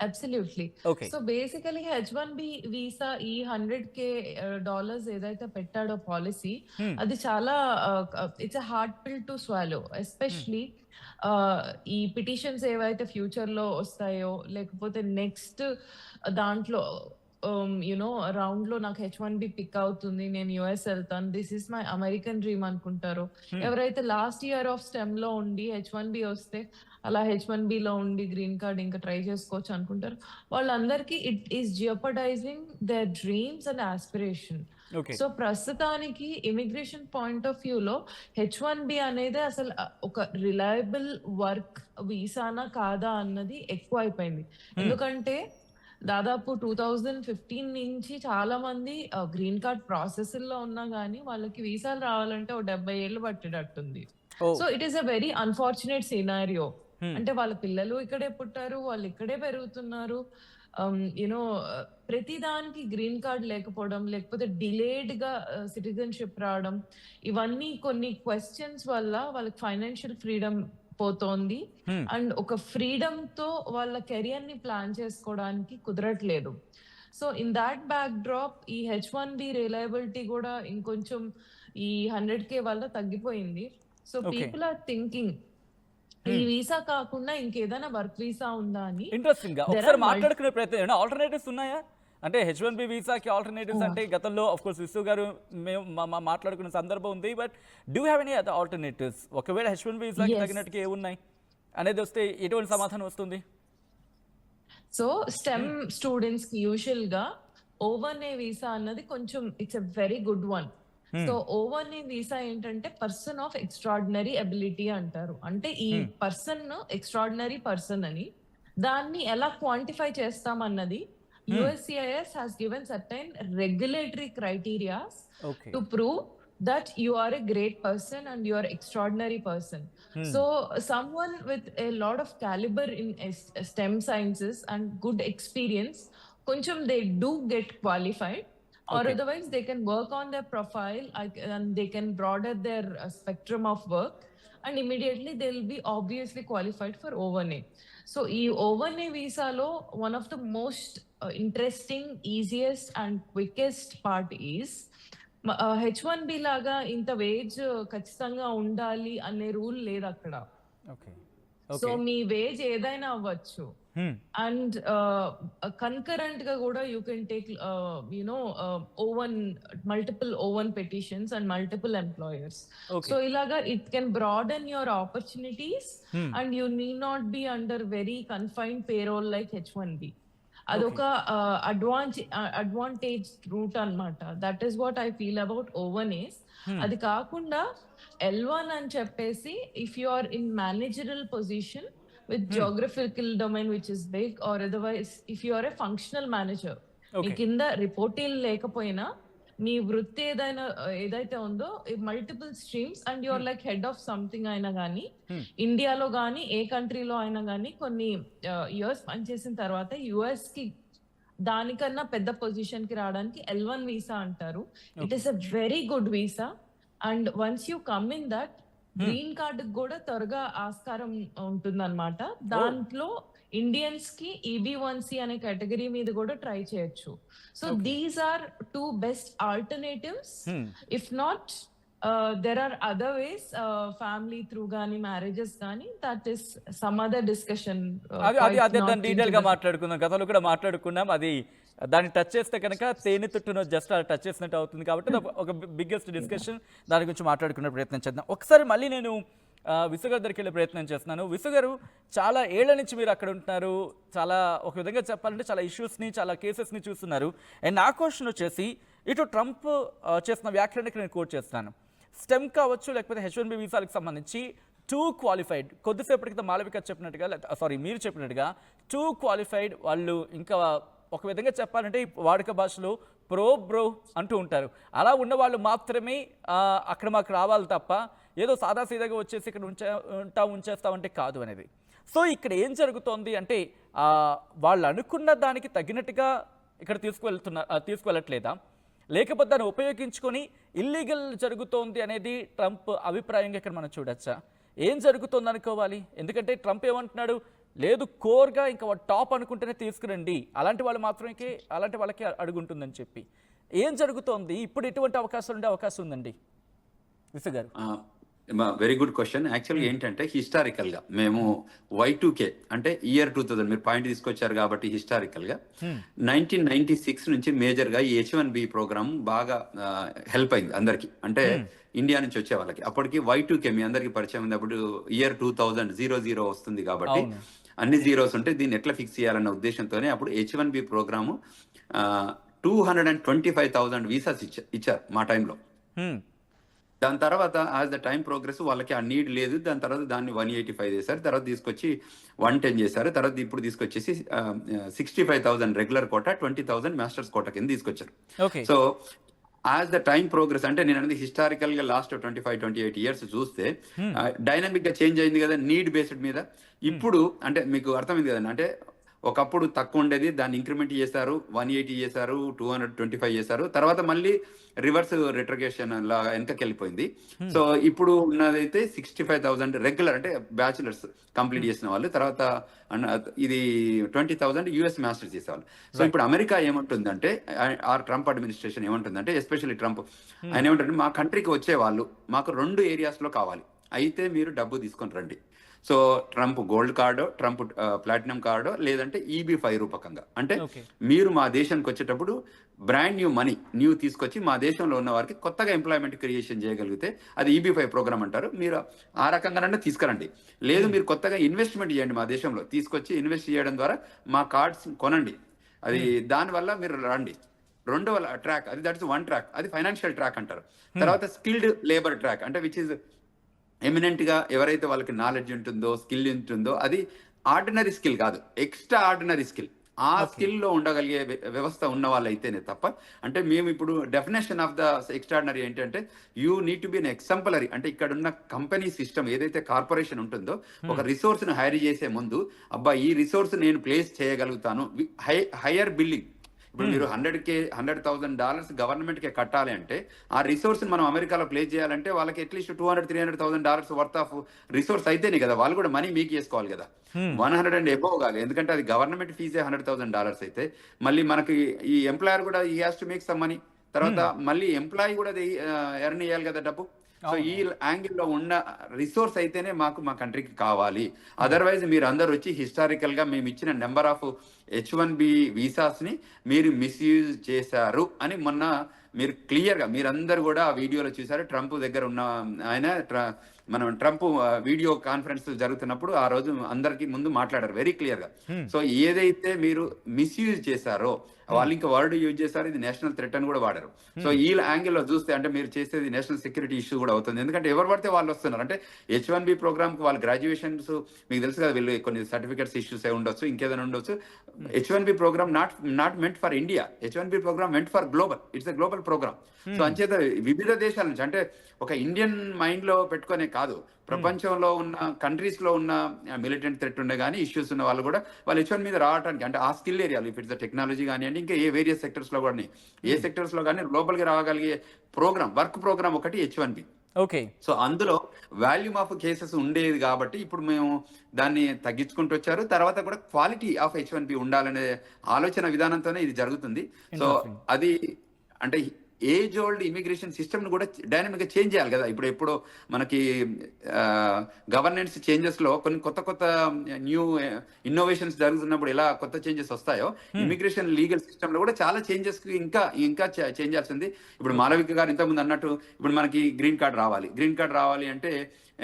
Absolutely. Okay. So basically H1B visa ఈ $100,000 ఏదైతే పెట్టాడో పాలసీ, అది చాలా ఇట్స్ ఎ హార్డ్ పిల్ టు స్వాలో. ఎస్పెషలీ ఈ పిటిషన్స్ ఏవైతే ఫ్యూచర్ లో వస్తాయో, లేకపోతే నెక్స్ట్ దాంట్లో యునో రౌండ్ లో నాకు H1B పిక్ అవుతుంది, నేను యుఎస్ వెళ్తాను, this is my American dream అనుకుంటారో, ఎవరైతే లాస్ట్ ఇయర్ ఆఫ్ స్టెమ్ లో ఉండి H1B వస్తే అలా H1B లో ఉండి గ్రీన్ కార్డ్ ఇంకా ట్రై చేసుకోవచ్చు అనుకుంటారు, వాళ్ళందరికీ it is jeopardising their dreams and aspiration. Okay. So ప్రస్తుతానికి ఇమిగ్రేషన్ పాయింట్ ఆఫ్ వ్యూ లో H1B అనేది అసలు ఒక రిలయబుల్ వర్క్ వీసానా కాదా అన్నది ఎక్కువ అయిపోయింది. ఎందుకంటే దాదాపు 2015 నుంచి చాలా మంది గ్రీన్ కార్డ్ ప్రాసెస్ లో ఉన్నా గానీ వాళ్ళకి వీసాలు రావాలంటే 70 ఏళ్ళు పట్టేటట్టుంది. So it is a very unfortunate scenario. అంటే వాళ్ళ పిల్లలు ఇక్కడే పుట్టారు, వాళ్ళు ఇక్కడే పెరుగుతున్నారు, యునో ప్రతి దానికి గ్రీన్ కార్డ్ లేకపోవడం, లేకపోతే డిలేడ్ గా సిటిజన్షిప్ రావడం, ఇవన్నీ కొన్ని క్వశ్చన్స్ వల్ల వాళ్ళకి ఫైనాన్షియల్ ఫ్రీడమ్ పోతోంది. అండ్ ఒక ఫ్రీడమ్ తో వాళ్ళ కెరియర్ ని ప్లాన్ చేసుకోవడానికి కుదరట్లేదు. So in that back drop ఈ H1B రిలయబిలిటీ కూడా ఇంకొంచెం ఈ 100K వల్ల తగ్గిపోయింది. సో పీపుల్ ఆర్ థింకింగ్ ఈ వీసా కాకుండా ఇంకేదైనా వర్క్ వీసా ఉందా అని. ఇంట్రెస్టింగ్ గా ఒకసారి మాట్లాడుకునే ప్రయత్నం, ఆల్టర్నేటివ్స్ ఉన్నాయా? అంటే H1B వీసాకి ఆల్టర్నేటివ్స్ అంటే గతంలో ఆఫ్ కోర్స్ విశ్వ గారు మేము మాట్లాడుకున్న సందర్భం ఉంది, but do have any other alternatives? ఒకవేళ H1B వీసాకి తగినట్టుగా ఏమున్నాయి అనేది వస్తే ఎటువంటి సమాధానం వస్తుంది? సో స్టెమ్ స్టూడెంట్స్ కి యూజువల్ గా O1A వీసా అన్నది కొంచెం it's a very good one. So O1A visa ఏంటంటే పర్సన్ ఆఫ్ ఎక్స్ట్రాడినరీ అబిలిటీ అంటారు. అంటే ఈ పర్సన్ ఎక్స్ట్రాడినరీ పర్సన్ అని, దాన్ని ఎలా క్వాంటిఫై చేస్తాం అన్నది USCIS has given certain regulatory criteria to prove that you are a great person and you are extraordinary person. So someone with a lot of caliber in STEM sciences and good experience, koncham they do get qualified, or otherwise they can work on their profile and they can broaden their spectrum of work, and immediately they will be obviously qualified for O1A. So ee O1A visa lo one of the most interesting, easiest and quickest part is H1B లాగా ఇంత veg ఖచ్చితంగా ఉండాలి అనే rule లేదు అక్కడ. So మీ veg ఏదైనా అవ్వచ్చు, and concurrent గా కూడా you can take you know multiple O1 petitions and multiple employers. So ఇలాగా it can broaden your opportunities and you need not be under very confined payroll like H1B. అదొక advantage route అన్నమాట. That is what I feel about O1As. అది కాకుండా L1 అని చెప్పేసి if you are in managerial position with geographical domain which is big, or otherwise if you are a functional manager, మీ కింద రిపోర్టీలు లేకపోయినా మీ వృత్తి ఏదైతే ఉందో multiple streams and your like head of something అయినా కానీ, ఇండియాలో కానీ ఏ కంట్రీలో అయినా కానీ కొన్ని ఇయర్స్ పనిచేసిన తర్వాత యుఎస్ కి దానికన్నా పెద్ద పొజిషన్ కి రావడానికి L1 వీసా అంటారు. It is a very good visa, and once you come in that green card కూడా త్వరగా ఆస్కారం ఉంటుందన్నమాట. దాంట్లో ఇండియన్స్ కి EB1C అనే కేటగిరీ మీద కూడా ట్రై చేయొచ్చు. So these are two best alternatives. If not there are other ways, family through గానీ మ్యారేజెస్ గానీ, that is some other discussion. అదే దాన్ని డీటెయిల్ గా మాట్లాడుకుందాం, గతంలో కూడా మాట్లాడుకున్నాం. అది దాన్ని టచ్ చేస్తే కనుక తేనె తుట్టును జస్ట్ అలా టచ్ చేసినట్టు అవుతుంది కాబట్టి అది ఒక బిగ్గెస్ట్ డిస్కషన్. దాని గురించి మాట్లాడుకునే ప్రయత్నం చేద్దాం. ఒకసారి మళ్ళీ నేను విసు గారి దగ్గరికి వెళ్ళే ప్రయత్నం చేస్తున్నాను. విసు గారు, చాలా ఏళ్ల నుంచి మీరు అక్కడ ఉంటున్నారు, చాలా ఒక విధంగా చెప్పాలంటే చాలా ఇష్యూస్ని, చాలా కేసెస్ని చూస్తున్నారు. అండ్ నా క్వశ్చన్ వచ్చేసి, ఇటు ట్రంప్ చేసిన వ్యాఖ్యలకి నేను కోట్ చేస్తాను. స్టెమ్ కావచ్చు లేకపోతే H1B వీసాలకు సంబంధించి టూ క్వాలిఫైడ్, కొద్దిసేపటి క్రితం మాళవిక చెప్పినట్టుగా, మీరు చెప్పినట్టుగా టూ క్వాలిఫైడ్ వాళ్ళు, ఇంకా ఒక విధంగా చెప్పాలంటే వాడుక భాషలో బ్రో అంటూ ఉంటారు. అలా ఉన్న వాళ్ళు మాత్రమే అక్కడ మాకు రావాలి తప్ప ఏదో సాదాసీదాగా వచ్చేసి ఇక్కడ ఉంచేస్తామంటే కాదు అనేది. సో ఇక్కడ ఏం జరుగుతోంది అంటే వాళ్ళు అనుకున్న దానికి తగినట్టుగా ఇక్కడ తీసుకువెళ్ళట్లేదా, లేకపోతే దాన్ని ఉపయోగించుకొని ఇల్లీగల్ జరుగుతోంది అనేది ట్రంప్ అభిప్రాయంగా ఇక్కడ మనం చూడొచ్చా? ఏం జరుగుతోంది అనుకోవాలి? ఎందుకంటే ట్రంప్ ఏమంటున్నాడు, లేదు కోర్గా ఇంకా టాప్ అనుకుంటేనే తీసుకురండి, అలాంటి వాళ్ళకి అడుగుంటుందని చెప్పి. ఏం జరుగుతోంది ఇప్పుడు? ఎటువంటి అవకాశం ఉండే అవకాశం ఉందండి విసు గారు? Very good question. యాక్చువల్గా ఏంటంటే హిస్టారికల్ గా మేము Y2K అంటే ఇయర్ 2000 మీరు పాయింట్ తీసుకొచ్చారు కాబట్టి హిస్టారికల్ గా 1996 నుంచి మేజర్ గా ఈ H1B ప్రోగ్రామ్ బాగా హెల్ప్ అయింది అందరికి. అంటే ఇండియా నుంచి వచ్చే వాళ్ళకి అప్పటికి Y2K మీ అందరికి పరిచయం ఉంది. అప్పుడు ఇయర్ 2000 వస్తుంది కాబట్టి అన్ని జీరోస్ ఉంటే దీన్ని ఎట్లా ఫిక్స్ చేయాలన్న ఉద్దేశంతోనే అప్పుడు H1B ప్రోగ్రాము 225,000 వీసాస్ ఇచ్చారు మా టైంలో. దాని తర్వాత యాజ్ ద టైం ప్రోగ్రెస్ వాళ్ళకి ఆ నీడ్ లేదు. దాని తర్వాత దాన్ని 185 చేశారు, తర్వాత తీసుకొచ్చి 110 చేశారు, తర్వాత ఇప్పుడు తీసుకొచ్చేసి 65,000 రెగ్యులర్ కోటా, 20,000 మాస్టర్స్ కోటా కింద తీసుకొచ్చారు. So as the time progress అంటే నేను అనేది హిస్టారికల్ గా లాస్ట్ 25-28 ఇయర్స్ చూస్తే డైనమిక్ గా చేంజ్ అయింది కదా నీడ్ బేస్డ్ మీద. ఇప్పుడు అంటే మీకు అర్థమైంది కదండి, అంటే ఒకప్పుడు తక్కువ ఉండేది, దాన్ని ఇంక్రిమెంట్ చేశారు, 180 చేశారు, 225 చేశారు, తర్వాత మళ్ళీ రివర్స్ రిట్రగేషన్ లాగా వెనకకి వెళ్ళిపోయింది. సో ఇప్పుడు ఉన్నదైతే 65,000 రెగ్యులర్ అంటే బ్యాచులర్స్ కంప్లీట్ చేసిన వాళ్ళు, తర్వాత ఇది 20,000 US మాస్టర్స్ చేసేవాళ్ళు. సో ఇప్పుడు అమెరికా ఏమంటుందంటే, ట్రంప్ అడ్మినిస్ట్రేషన్ ఏమంటుందంటే, ఎస్పెషల్లీ ట్రంప్ ఆయన ఏమంటారు, మా కంట్రీకి వచ్చే వాళ్ళు మాకు 2 ఏరియాస్ లో కావాలి, అయితే మీరు డబ్బు తీసుకొని రండి. సో ట్రంప్ గోల్డ్ కార్డో, ట్రంప్ ప్లాటినం కార్డో, లేదంటే EB5 రూపకంగా, అంటే మీరు మా దేశానికి వచ్చేటప్పుడు బ్రాండ్ న్యూ తీసుకొచ్చి మా దేశంలో ఉన్న వారికి కొత్తగా ఎంప్లాయ్మెంట్ క్రియేషన్ చేయగలిగితే అది EB5 ప్రోగ్రామ్ అంటారు. మీరు ఆ రకంగానే తీసుకురండి. లేదు మీరు కొత్తగా ఇన్వెస్ట్మెంట్ చేయండి, మా దేశంలో తీసుకొచ్చి ఇన్వెస్ట్ చేయడం ద్వారా మా కార్డ్స్ కొనండి, అది దానివల్ల మీరు రండి. రెండవ ట్రాక్ అది, దట్ ఇస్ 1 ట్రాక్, అది ఫైనాన్షియల్ ట్రాక్ అంటారు. తర్వాత స్కిల్డ్ లేబర్ ట్రాక్ అంటే విచ్ ఇస్ ఎమినెంట్ గా ఎవరైతే వాళ్ళకి నాలెడ్జ్ ఉంటుందో, స్కిల్ ఉంటుందో, అది ఆర్డినరీ స్కిల్ కాదు, ఎక్స్ట్రా ఆర్డినరీ స్కిల్. ఆ స్కిల్ లో ఉండగలిగే వ్యవస్థ ఉన్న వాళ్ళైతేనే తప్ప, అంటే మేము ఇప్పుడు డెఫినేషన్ ఆఫ్ ద ఎక్స్ట్రాడినరీ ఏంటంటే you need to be an exemplary. అంటే ఇక్కడ ఉన్న కంపెనీ సిస్టమ్ ఏదైతే కార్పొరేషన్ ఉంటుందో, ఒక రిసోర్స్ ను హైర్ చేసే ముందు అబ్బా ఈ రిసోర్స్ నేను ప్లేస్ చేయగలుగుతాను, హైయర్ బిల్లింగ్. ఇప్పుడు మీరు $100,000 గవర్నమెంట్ కి కట్టాలి అంటే ఆ రిసోర్స్ మనం అమెరికాలో ప్లే చేయాలంటే వాళ్ళకి అట్లీస్ట్ $200,000-300,000 వర్త్ ఆఫ్ రిసోర్స్ అయితేనే కదా వాళ్ళు కూడా మనీ మీకు చేసుకోవాలి కదా. 100 అండ్ అబోవ్ కాదు, ఎందుకంటే అది గవర్నమెంట్ ఫీజే $100,000 అయితే మళ్ళీ మనకి ఈ ఎంప్లాయర్ కూడా ఈ has to make some money, తర్వాత మళ్ళీ ఎంప్లాయీ కూడా ఎర్న్ చేయాలి కదా డబ్బు. సో ఈ యాంగిల్ లో ఉన్న రిసోర్స్ అయితేనే మా కంట్రీకి కావాలి. అదర్వైజ్ మీరు అందరు వచ్చి హిస్టారికల్ గా మేము ఇచ్చిన నెంబర్ ఆఫ్ H1B వీసాస్ ని మీరు మిస్యూజ్ చేశారు అని మొన్న మీరు క్లియర్ గా మీరందరూ కూడా ఆ వీడియోలో చూసారు. ట్రంప్ దగ్గర ఉన్న ఆయన మనం ట్రంప్ వీడియో కాన్ఫరెన్స్ జరుగుతున్నప్పుడు ఆ రోజు అందరికి ముందు మాట్లాడారు వెరీ క్లియర్ గా. సో ఏదైతే మీరు మిస్యూజ్ చేశారో వాళ్ళు ఇంకా వర్డ్ యూజ్ చేశారు, ఇది నేషనల్ థ్రెట్ అని కూడా వాడారు. సో ఈ యాంగిల్ లో చూస్తే అంటే మీరు చేసేది నేషనల్ సెక్యూరిటీ ఇష్యూ కూడా అవుతుంది. ఎందుకంటే ఎవరు పడితే వాళ్ళు వస్తున్నారు. అంటే H1B ప్రోగ్రామ్ కి వాళ్ళ గ్రాడ్యుయేషన్స్ మీకు తెలుసు కదా, వీళ్ళు కొన్ని సర్టిఫికేట్స్ ఇష్యూస్ ఉండొచ్చు, ఇంకేదైనా ఉండొచ్చు. H1B programme not meant for India, H1B programme meant for global, it's a global programme. So అంచేత వివిధ దేశాల నుంచి, అంటే ఒక ఇండియన్ మైండ్ లో పెట్టుకునే కాదు, ప్రపంచంలో ఉన్న కంట్రీస్ లో ఉన్న మిలిటెంట్ థ్రెట్ ఉండే కానీ ఇష్యూస్ ఉన్న వాళ్ళు కూడా వాళ్ళు H1 మీద రావడానికి, అంటే ఆ స్కిల్ ఏరియాలు, ఇఫ్ ఇట్స్ టెక్నాలజీ కానివ్వండి, ఇంకా ఏ వేరియస్ సెక్టర్స్ లో కానీ ఏ సెక్టర్స్ లో కానీ గ్లోబల్ గా రాగలిగే ప్రోగ్రామ్, వర్క్ ప్రోగ్రామ్ ఒకటి H1B. ఓకే. సో అందులో వాల్యూమ్ ఆఫ్ కేసెస్ ఉండేది కాబట్టి ఇప్పుడు మేము దాన్ని తగ్గించుకుంటూ వచ్చారు. తర్వాత కూడా క్వాలిటీ ఆఫ్ H1B ఉండాలనే ఆలోచన విధానంతోనే ఇది జరుగుతుంది. సో అది అంటే ఏజ్ ఓల్డ్ ఇమిగ్రేషన్ సిస్టమ్ని కూడా డైనమిక్గా చేంజ్ చేయాలి కదా. ఇప్పుడు మనకి గవర్నెన్స్ చేంజెస్లో కొన్ని కొత్త న్యూ ఇన్నోవేషన్స్ జరుగుతున్నప్పుడు ఎలా కొత్త చేంజెస్ వస్తాయో ఇమిగ్రేషన్ లీగల్ సిస్టంలో కూడా చాలా చేంజెస్కి ఇంకా చేంజ్ చేయాల్సింది. ఇప్పుడు మాలవిక గారు ఇంతకుముందు అన్నట్టు ఇప్పుడు మనకి గ్రీన్ కార్డ్ రావాలి అంటే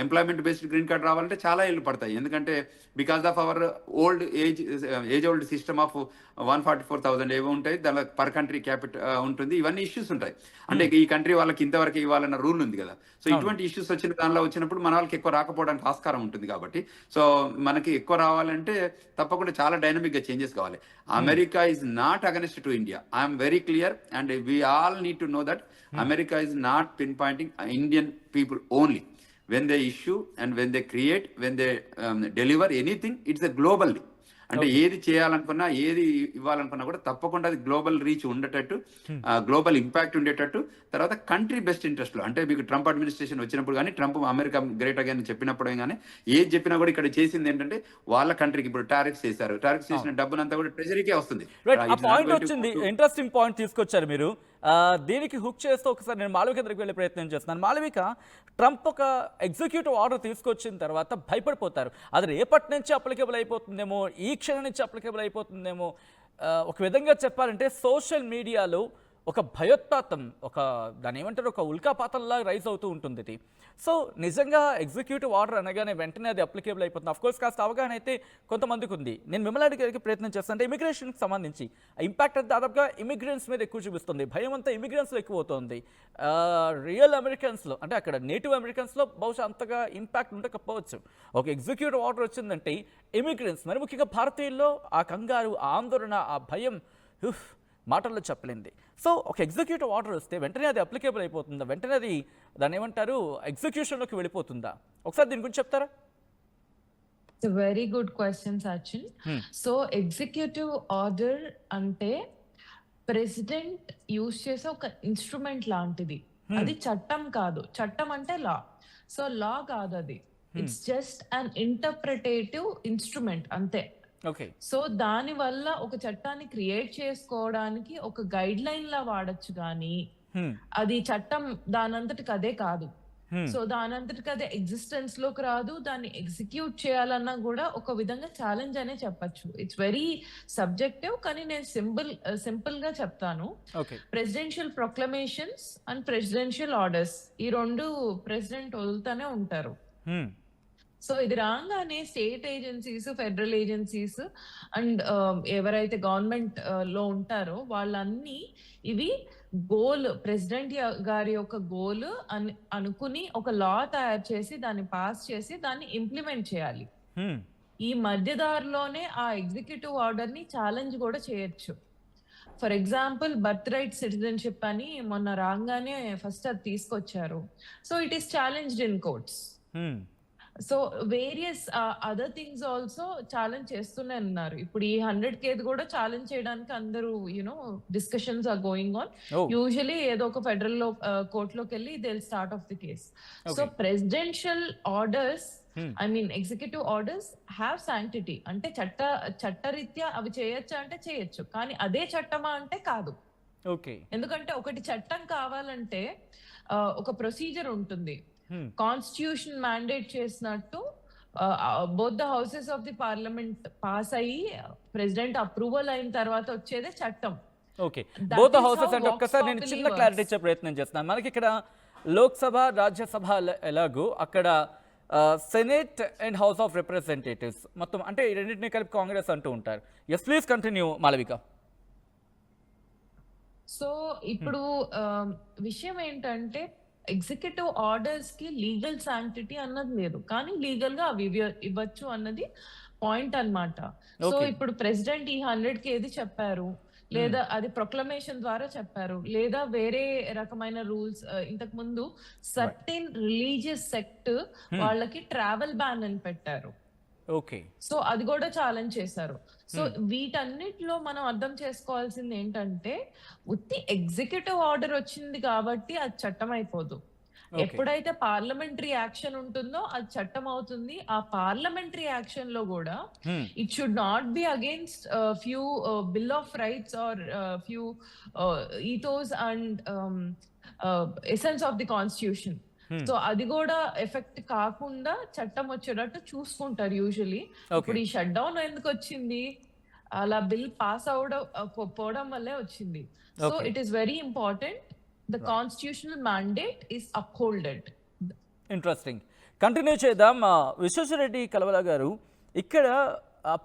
ఎంప్లాయ్మెంట్ బేస్డ్ గ్రీన్ కార్డ్ రావాలంటే చాలా ఏళ్ళు పడతాయి. ఎందుకంటే because of our old age old system of 144,000 ఏవో ఉంటాయి, దాని పర్ కంట్రీ క్యాపిటల్ ఉంటుంది, ఇవన్నీ ఇష్యూస్ ఉంటాయి. అంటే ఈ కంట్రీ వాళ్ళకి ఇంతవరకు ఇవ్వాలన్న రూల్ ఉంది కదా. సో ఇటువంటి ఇష్యూస్ వచ్చినప్పుడు మన వాళ్ళకి ఎక్కువ రాకపోవడానికి ఆస్కారం ఉంటుంది. కాబట్టి సో మనకి ఎక్కువ రావాలంటే తప్పకుండా చాలా డైనమిక్గా చేంజెస్ కావాలి. America is not against to India. I'm very clear and we all need to know that America is not pinpointing Indian people only. When they issue and when they create, when they deliver anything, it's a globally. అంటే ఏది చేయాలనుకున్నా ఏది ఇవ్వాలనుకున్నా కూడా తప్పకుండా అది global reach ఉండేటట్టు, global impact ఉండేటట్టు, తర్వాత కంట్రీ బెస్ట్ ఇంట్రెస్ట్లో. అంటే మీకు ట్రంప్ అడ్మినిస్ట్రేషన్ వచ్చినప్పుడు కానీ, ట్రంప్ అమెరికా గ్రేట్ అగైన్ చెప్పినప్పుడు కానీ, ఏది చెప్పినా కూడా ఇక్కడ చేసింది ఏంటంటే వాళ్ళ కంట్రీకి ఇప్పుడు టారిఫ్స్ చేశారు. టారిఫ్స్ చేసిన డబ్బునంతా కూడా ట్రెజరీకే వస్తుంది. పాయింట్ వచ్చింది, ఇంట్రెస్టింగ్ పాయింట్ తీసుకొచ్చారు మీరు. దీనికి హుక్ చేస్తూ ఒకసారి నేను మాళవిక దగ్గరికి వెళ్ళే ప్రయత్నం చేస్తున్నాను. మాళవిక, ట్రంప్ ఒక ఎగ్జిక్యూటివ్ ఆర్డర్ తీసుకొచ్చిన తర్వాత భయపడిపోతారు. అది రేపటి నుంచి అప్లికేబుల్ అయిపోతుందేమో, ఈ క్షణం నుంచి అప్లికేబుల్ అయిపోతుందేమో. ఒక విధంగా చెప్పాలంటే సోషల్ మీడియాలో ఒక భయోత్పాతం, దాని ఏమంటారు, ఒక ఉల్కాపాతంలా రైజ్ అవుతూ ఉంటుంది ఇది. సో నిజంగా ఎగ్జిక్యూటివ్ ఆర్డర్ అనగానే వెంటనే అది అప్లికేబుల్ అయిపోతుంది. అఫ్కోర్స్ కాస్త అవగాహన అయితే కొంతమందికి ఉంది. నేను మిమ్మల్ని అడిగే ప్రయత్నం చేస్తాను, అంటే ఇమిగ్రేషన్కి సంబంధించి ఇంపాక్ట్ అది దాదాపుగా ఇమిగ్రెంట్స్ మీద ఎక్కువ చూపిస్తుంది. భయం అంతా ఇమిగ్రెంట్స్లో ఎక్కువ అవుతుంది. రియల్ అమెరికన్స్లో, అంటే అక్కడ నేటివ్ అమెరికన్స్లో బహుశా అంతగా ఇంపాక్ట్ ఉండకపోవచ్చు. ఒక ఎగ్జిక్యూటివ్ ఆర్డర్ వచ్చిందంటే ఇమిగ్రెంట్స్, మరి ముఖ్యంగా భారతీయుల్లో ఆ కంగారు, ఆ ఆందోళన, ఆ భయం మాటల్లో చెప్పలేంది. సో ఒక ఎగ్జిక్యూటివ్ ఆర్డర్ వస్తే వెంటనే అది అప్లికేబుల్ అయిపోతుందా? వెంటనే అది దాన్ని ఏమంటారు, ఎగ్జిక్యూషన్లోకి వెళ్ళిపోతుందా? ఒకసారి దీని గురించి చెప్తారా? Very good question Sachin. So executive order అంటే ప్రెసిడెంట్ యూజ్ చేసే ఒక ఇన్స్ట్రుమెంట్ లాంటిది. అది చట్టం కాదు. చట్టం అంటే లా. సో లా కాదు అది. ఇట్స్ జస్ట్ అన్ ఇంటర్ప్రిటేటివ్ ఇన్స్ట్రుమెంట్ అంతే. సో దాని వల్ల ఒక చట్టాన్ని క్రియేట్ చేసుకోవడానికి ఒక గైడ్ లైన్ లా వాడచ్చు, కానీ అది చట్టం దానంతటికి అదే కాదు. సో దానంతటికి అదే ఎగ్జిస్టెన్స్ లోకి రాదు. దాన్ని ఎగ్జిక్యూట్ చేయాలన్నా కూడా ఒక విధంగా ఛాలెంజ్ అనే చెప్పచ్చు. ఇట్స్ వెరీ సబ్జెక్టివ్, కానీ నేను సింపుల్ గా చెప్తాను. ప్రెసిడెన్షియల్ ప్రొక్లమేషన్స్ అండ్ ప్రెసిడెన్షియల్ ఆర్డర్స్, ఈ రెండు ప్రెసిడెంట్ వదులుతానే ఉంటారు. సో ఇది రాగానే state agencies, federal agencies and ఎవరైతే గవర్నమెంట్ లో ఉంటారో వాళ్ళన్నీ ఇవి గోల్, ప్రెసిడెంట్ గారి యొక్క గోల్ అని అనుకుని ఒక లా తయారు చేసి దాన్ని పాస్ చేసి దాన్ని ఇంప్లిమెంట్ చేయాలి. ఈ మధ్యదారిలోనే ఆ ఎగ్జిక్యూటివ్ ఆర్డర్ ని ఛాలెంజ్ కూడా చేయొచ్చు. For example birthright citizenship అని మొన్న రాగానే ఫస్ట్ అది తీసుకొచ్చారు. So it is challenged in courts. So various other things also challenge చేస్తూనే ఉన్నారు. ఇప్పుడు ఈ 100K కూడా ఛాలెంజ్ చేయడానికి అందరూ discussions are going on. Usually ఏదో ఒక ఫెడరల్ కోర్టులోకి వెళ్ళి they will start of the case. So presidential orders, I mean executive orders have sanctity. అంటే చట్టరీత్యా అవి చేయొచ్చా అంటే చేయొచ్చు, కానీ అదే చట్టమా అంటే కాదు. ఎందుకంటే ఒకటి చట్టం కావాలంటే ఒక ప్రొసీజర్ ఉంటుంది. కాన్స్టిట్యూషన్ మ్యాండేట్ చేసినట్టు both the houses of the parliament pass అయ్యి ప్రెసిడెంట్ అప్రూవల్ అయిన తర్వాత వచ్చేదే చట్టం. ఓకే, బోత్ ద హౌసెస్ అంటే ఒక్కసారి నేను చిన్న క్లారిటీ ఇచ్చే ప్రయత్నం చేస్తున్నాను. మనకి ఇక్కడ లోక్సభ, రాజ్యసభ ఎలాగో అక్కడ senate and house of representatives మొత్తం, అంటే ఈ రెండింటినీ కలిపి కాంగ్రెస్ అంటూ ఉంటారు. Yes please continue Malavika. So ఇప్పుడు విషయం ఏంటంటే ఎగ్జిక్యూటివ్ ఆర్డర్స్ కి లీగల్ శాంక్టిటీ అన్నది లేదు, కానీ లీగల్ గా అవి ఇవ్వచ్చు అన్నది పాయింట్ అన్నమాట. సో ఇప్పుడు ప్రెసిడెంట్ ఈ 100K ఏది చెప్పారు, లేదా అది ప్రొక్లమేషన్ ద్వారా చెప్పారు, లేదా వేరే రకమైన రూల్స్. ఇంతకు ముందు సర్టెన్ రిలీజియస్ సెక్ట్ వాళ్ళకి ట్రావెల్ బ్యాన్ అని పెట్టారు. సో అది కూడా ఛాలెంజ్ చేశారు. సో వీటన్నిటిలో మనం అర్థం చేసుకోవాల్సింది ఏంటంటే ఉత్తి ఎగ్జిక్యూటివ్ ఆర్డర్ వచ్చింది కాబట్టి అది చట్టం అయిపోదు. ఎప్పుడైతే పార్లమెంటరీ యాక్షన్ ఉంటుందో అది చట్టం అవుతుంది. ఆ పార్లమెంటరీ యాక్షన్ లో కూడా it should not be against few bill of rights or few ethos and essence of the constitution. So అది కూడా ఎఫెక్ట్ కాకుండా చట్టం వచ్చేటట్టు చూసుకుంటారు యూజువలీ. ఇప్పుడు ఈ షట్ డౌన్ ఎందుకు వచ్చింది? అలా బిల్ పాస్ పోవడం వల్లే వచ్చింది. So it is very important. The constitutional mandate is upholded. Interesting. Continue చేద్దాం. విశ్వేశ్వరరెడ్డి కలవల గారు, ఇక్కడ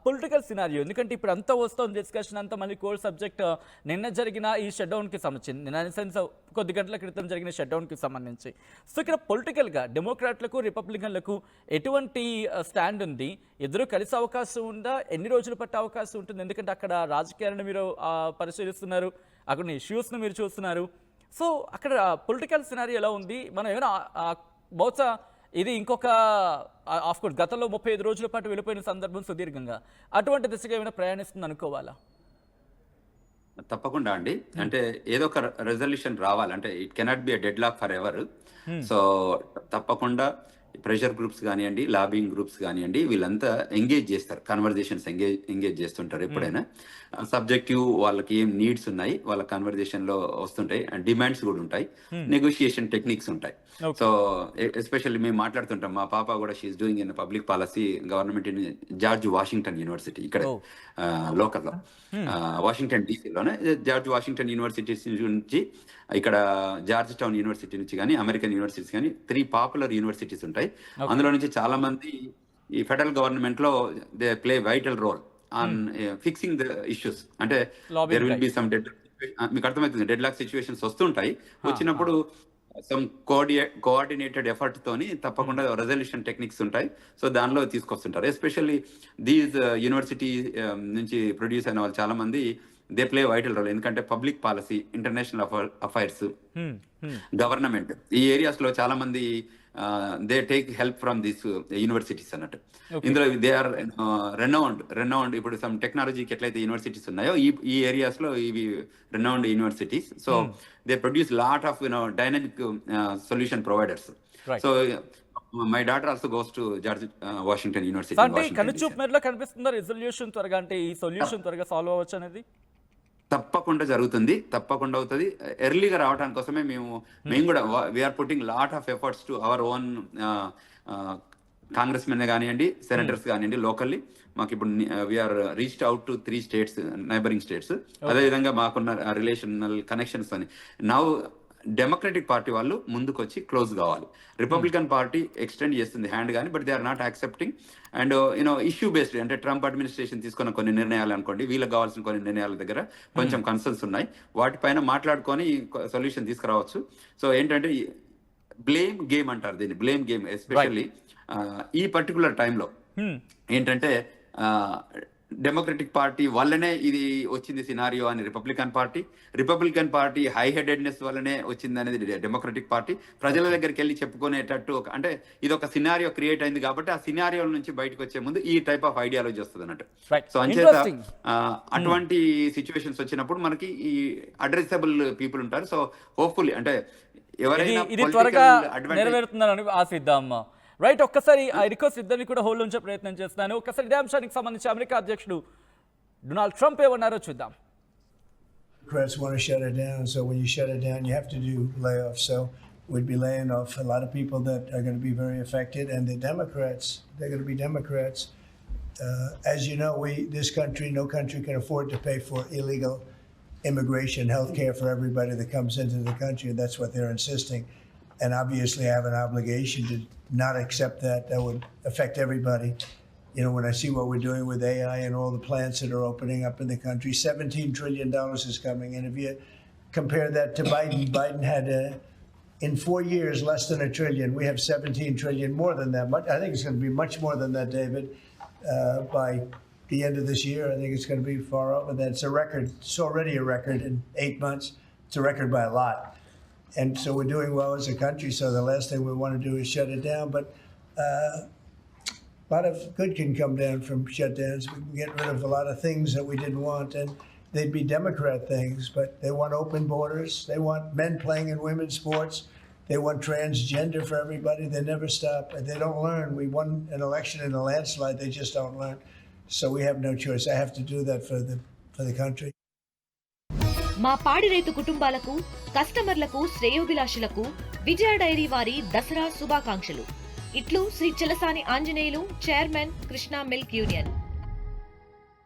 పొలిటికల్ సినారియో, ఎందుకంటే ఇప్పుడు అంతా వస్తుంది డిస్కషన్ అంతా మళ్ళీ కోర్ సబ్జెక్ట్ నిన్న జరిగిన ఈ షట్డౌన్కి సంబంధించి, నిన్న సెన్స్ కొద్ది గంటల క్రితం జరిగిన షట్డౌన్కి సంబంధించి. సో ఇక్కడ పొలిటికల్గా డెమోక్రాట్లకు రిపబ్లికన్లకు ఎటువంటి స్టాండ్ ఉంది? ఇద్దరు కలిసే అవకాశం ఉందా? ఎన్ని రోజులు పట్టే అవకాశం ఉంటుంది? ఎందుకంటే అక్కడ రాజకీయాలను మీరు పరిశీలిస్తున్నారు, అక్కడ ఇష్యూస్ను మీరు చూస్తున్నారు. సో అక్కడ పొలిటికల్ సినారీ ఎలా ఉంది? మనం ఏమైనా బహుశా ఇది ఇంకొక ఆఫ్కోర్స్ గతంలో 35 రోజుల పాటు వెళ్ళిపోయిన సందర్భం సుదీర్ఘంగా, అటువంటి దిశగా ఏమైనా ప్రయాణిస్తుంది అనుకోవాలా? తప్పకుండా అండి. అంటే ఏదో ఒక రెజల్యూషన్ రావాలంటే it cannot be a dead lock for ever. So తప్పకుండా ప్రెషర్ గ్రూప్స్ కానివ్వండి, లాబింగ్ గ్రూప్స్ కానివ్వండి, వీళ్ళంతా ఎంగేజ్ చేస్తారు, కన్వర్జేషన్స్ ఎంగేజ్ చేస్తుంటారు. ఎప్పుడైనా సబ్జెక్టివ్ వాళ్ళకి ఏం నీడ్స్ ఉన్నాయి వాళ్ళ కన్వర్జేషన్ లో వస్తుంటాయి, అండ్ డిమాండ్స్ కూడా ఉంటాయి, నెగోషియేషన్ టెక్నిక్స్ ఉంటాయి. సో ఎస్పెషల్లీ మేము మాట్లాడుతుంటాం, మా పాప కూడా she's doing in public policy government in George Washington University, ఇక్కడ లోకల్లో వాషింగ్టన్ డీసీలోనే జార్జ్ వాషింగ్టన్ యూనివర్సిటీ నుంచి, ఇక్కడ జార్జ్ టౌన్ యూనివర్సిటీ నుంచి కానీ అమెరికన్ యూనివర్సిటీస్ కానీ 3 పాపులర్ యూనివర్సిటీస్ ఉంటాయి. అందులో నుంచి చాలా మంది ఈ ఫెడరల్ గవర్నమెంట్ లో they play vital roll on fixing the issues. అంటే దేర్ విల్ బి సమ్ మీకు అర్థమవుతుంది, డెడ్ లాక్ సిచ్యువేషన్స్ వస్తుంటాయి. వచ్చినప్పుడు సమ్ కోఆర్డినేటెడ్ ఎఫర్ట్ తోని తప్పకుండా రెజల్యూషన్ టెక్నిక్స్ ఉంటాయి. సో దానిలో తీసుకొస్తుంటారు. ఎస్పెషల్లీ దీస్ యూనివర్సిటీ నుంచి ప్రొడ్యూస్ అయిన వాళ్ళు చాలా మంది దే ప్లే వైటల్ రోల్. ఎందుకంటే public policy, international affairs, government, ఈ ఏరియాస్ లో చాలా మంది they take help from this universities అన్నట్టు. ఇందులో దే ఆర్ రెనౌండ్ ఇప్పుడు సమ్ టెక్నాలజీకి ఎట్లయితే యూనివర్సిటీస్ ఉన్నాయో ఈ ఏరియాస్ లో ఇవి renowned universities. So they produce lot of dynamic solution providers. So my daughter also goes to George Washington university. అంటే కనుచూపు మేరలో కనిపిస్తుందా రిజల్యూషన్ త్వరగా, అంటే ఈ సొల్యూషన్ త్వరగా సాల్వ్ అవ్వచ్చు అనేది? తప్పకుండా జరుగుతుంది, తప్పకుండా అవుతుంది. ఎర్లీగా రావడానికి కోసమే మేము కూడా we are putting lot of efforts to our own congressmen కానివ్వండి, సెనేటర్స్ కానివ్వండి లోకల్లీ. మాకు ఇప్పుడు we are reached out to 3 states, neighbouring states. అదేవిధంగా మాకున్న రిలేషనల్ కనెక్షన్స్ అని నౌ డెమోక్రటిక్ పార్టీ వాళ్ళు ముందుకు వచ్చి క్లోజ్ కావాలి. రిపబ్లికన్ పార్టీ ఎక్స్టెండ్ చేస్తుంది హ్యాండ్ కానీ, but they are not accepting. And issue based, అంటే ట్రంప్ అడ్మినిస్ట్రేషన్ తీసుకున్న కొన్ని నిర్ణయాలు అనుకోండి, వీళ్ళకి కావాల్సిన కొన్ని నిర్ణయాల దగ్గర కొంచెం కన్సర్న్స్ ఉన్నాయి, వాటిపైన మాట్లాడుకొని సొల్యూషన్ తీసుకురావచ్చు. సో ఏంటంటే బ్లేమ్ గేమ్ అంటారు దీన్ని, బ్లేమ్ గేమ్. ఎస్పెషల్లీ ఈ పర్టికులర్ టైంలో ఏంటంటే డెమోక్రటిక్ పార్టీ వల్లనే ఇది వచ్చింది సినారియో అని రిపబ్లికన్ పార్టీ హై హెడెడ్నెస్ వల్లనే వచ్చింది అనేది డెమోక్రటిక్ పార్టీ ప్రజల దగ్గరికి వెళ్ళి చెప్పుకునేటట్టు, అంటే ఇది ఒక సినారియో క్రియేట్ అయింది కాబట్టి ఆ సినారియో నుంచి బయటకు వచ్చే ముందు ఈ టైప్ ఆఫ్ ఐడియాలజీ వస్తుంది అన్నట్టు. సో అంచేత అటువంటి సిచ్యువేషన్స్ వచ్చినప్పుడు మనకి ఈ అడ్రెసబుల్ పీపుల్ ఉంటారు. సో హోప్ఫుల్లీ అంటే ఎవరైనా త్వరగా నెరవేరుతుందని ఆశిద్దాం. రైట్, ఒక్కసారి ఆ రిక్వెస్ట్ ఇద్దరిని కూడా హోల్డ్ ఉంచే ప్రయత్నం చేస్తున్నాను. ఒక్కసారి ఇదే అంశానికి సంబంధించి అమెరికా అధ్యక్షుడు డొనాల్డ్ ట్రంప్ ఏమన్నారో చూద్దాం. Democrats want to shut it down, so when you shut it down, you have to do layoffs. So we'd be laying off a lot of people that are going to be very affected, and the Democrats, they're going to be Democrats. As you know, this country, no country can afford to pay for illegal immigration, health care for everybody that comes into the country. That's what they're insisting. And obviously I have an obligation to not accept that. That would affect everybody. You know, when I see what we're doing with AI and all the plants that are opening up in the country, $17 trillion is coming. And if you compare that to Biden had in 4 years less than $1 trillion. We have 17 trillion, more than that. I think it's going to be much more than that, David, by the end of this year. I think it's going to be far over that. It's a record. It's already a record in 8 months. It's a record by a lot. And so we're doing well as a country. So the last thing we want to do is shut it down. But a lot of good can come down from shutdowns. We can get rid of a lot of things that we didn't want. And they'd be Democrat things, but they want open borders. They want men playing in women's sports. They want transgender for everybody. They never stop. And they don't learn. We won an election in a landslide. They just don't learn. So we have no choice. I have to do that for the country. మా పాడి రైతు కుటుంబాలకు, కస్టమర్లకు, శ్రేయోభిలాషులకు విజయ dairy వారి దసరా శుభాకాంక్షలు. ఇట్లు Shri Chalasani Anjaneyulu, chairman, Krishna milk union.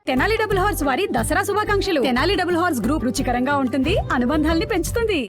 Tenali double horse వారి దసరా శుభాకాంక్షలు. తెనాలి డబుల్ హార్స్ గ్రూప్ రుచికరంగా ఉంటుంది, అనుబంధాల్ని పెంచుతుంది.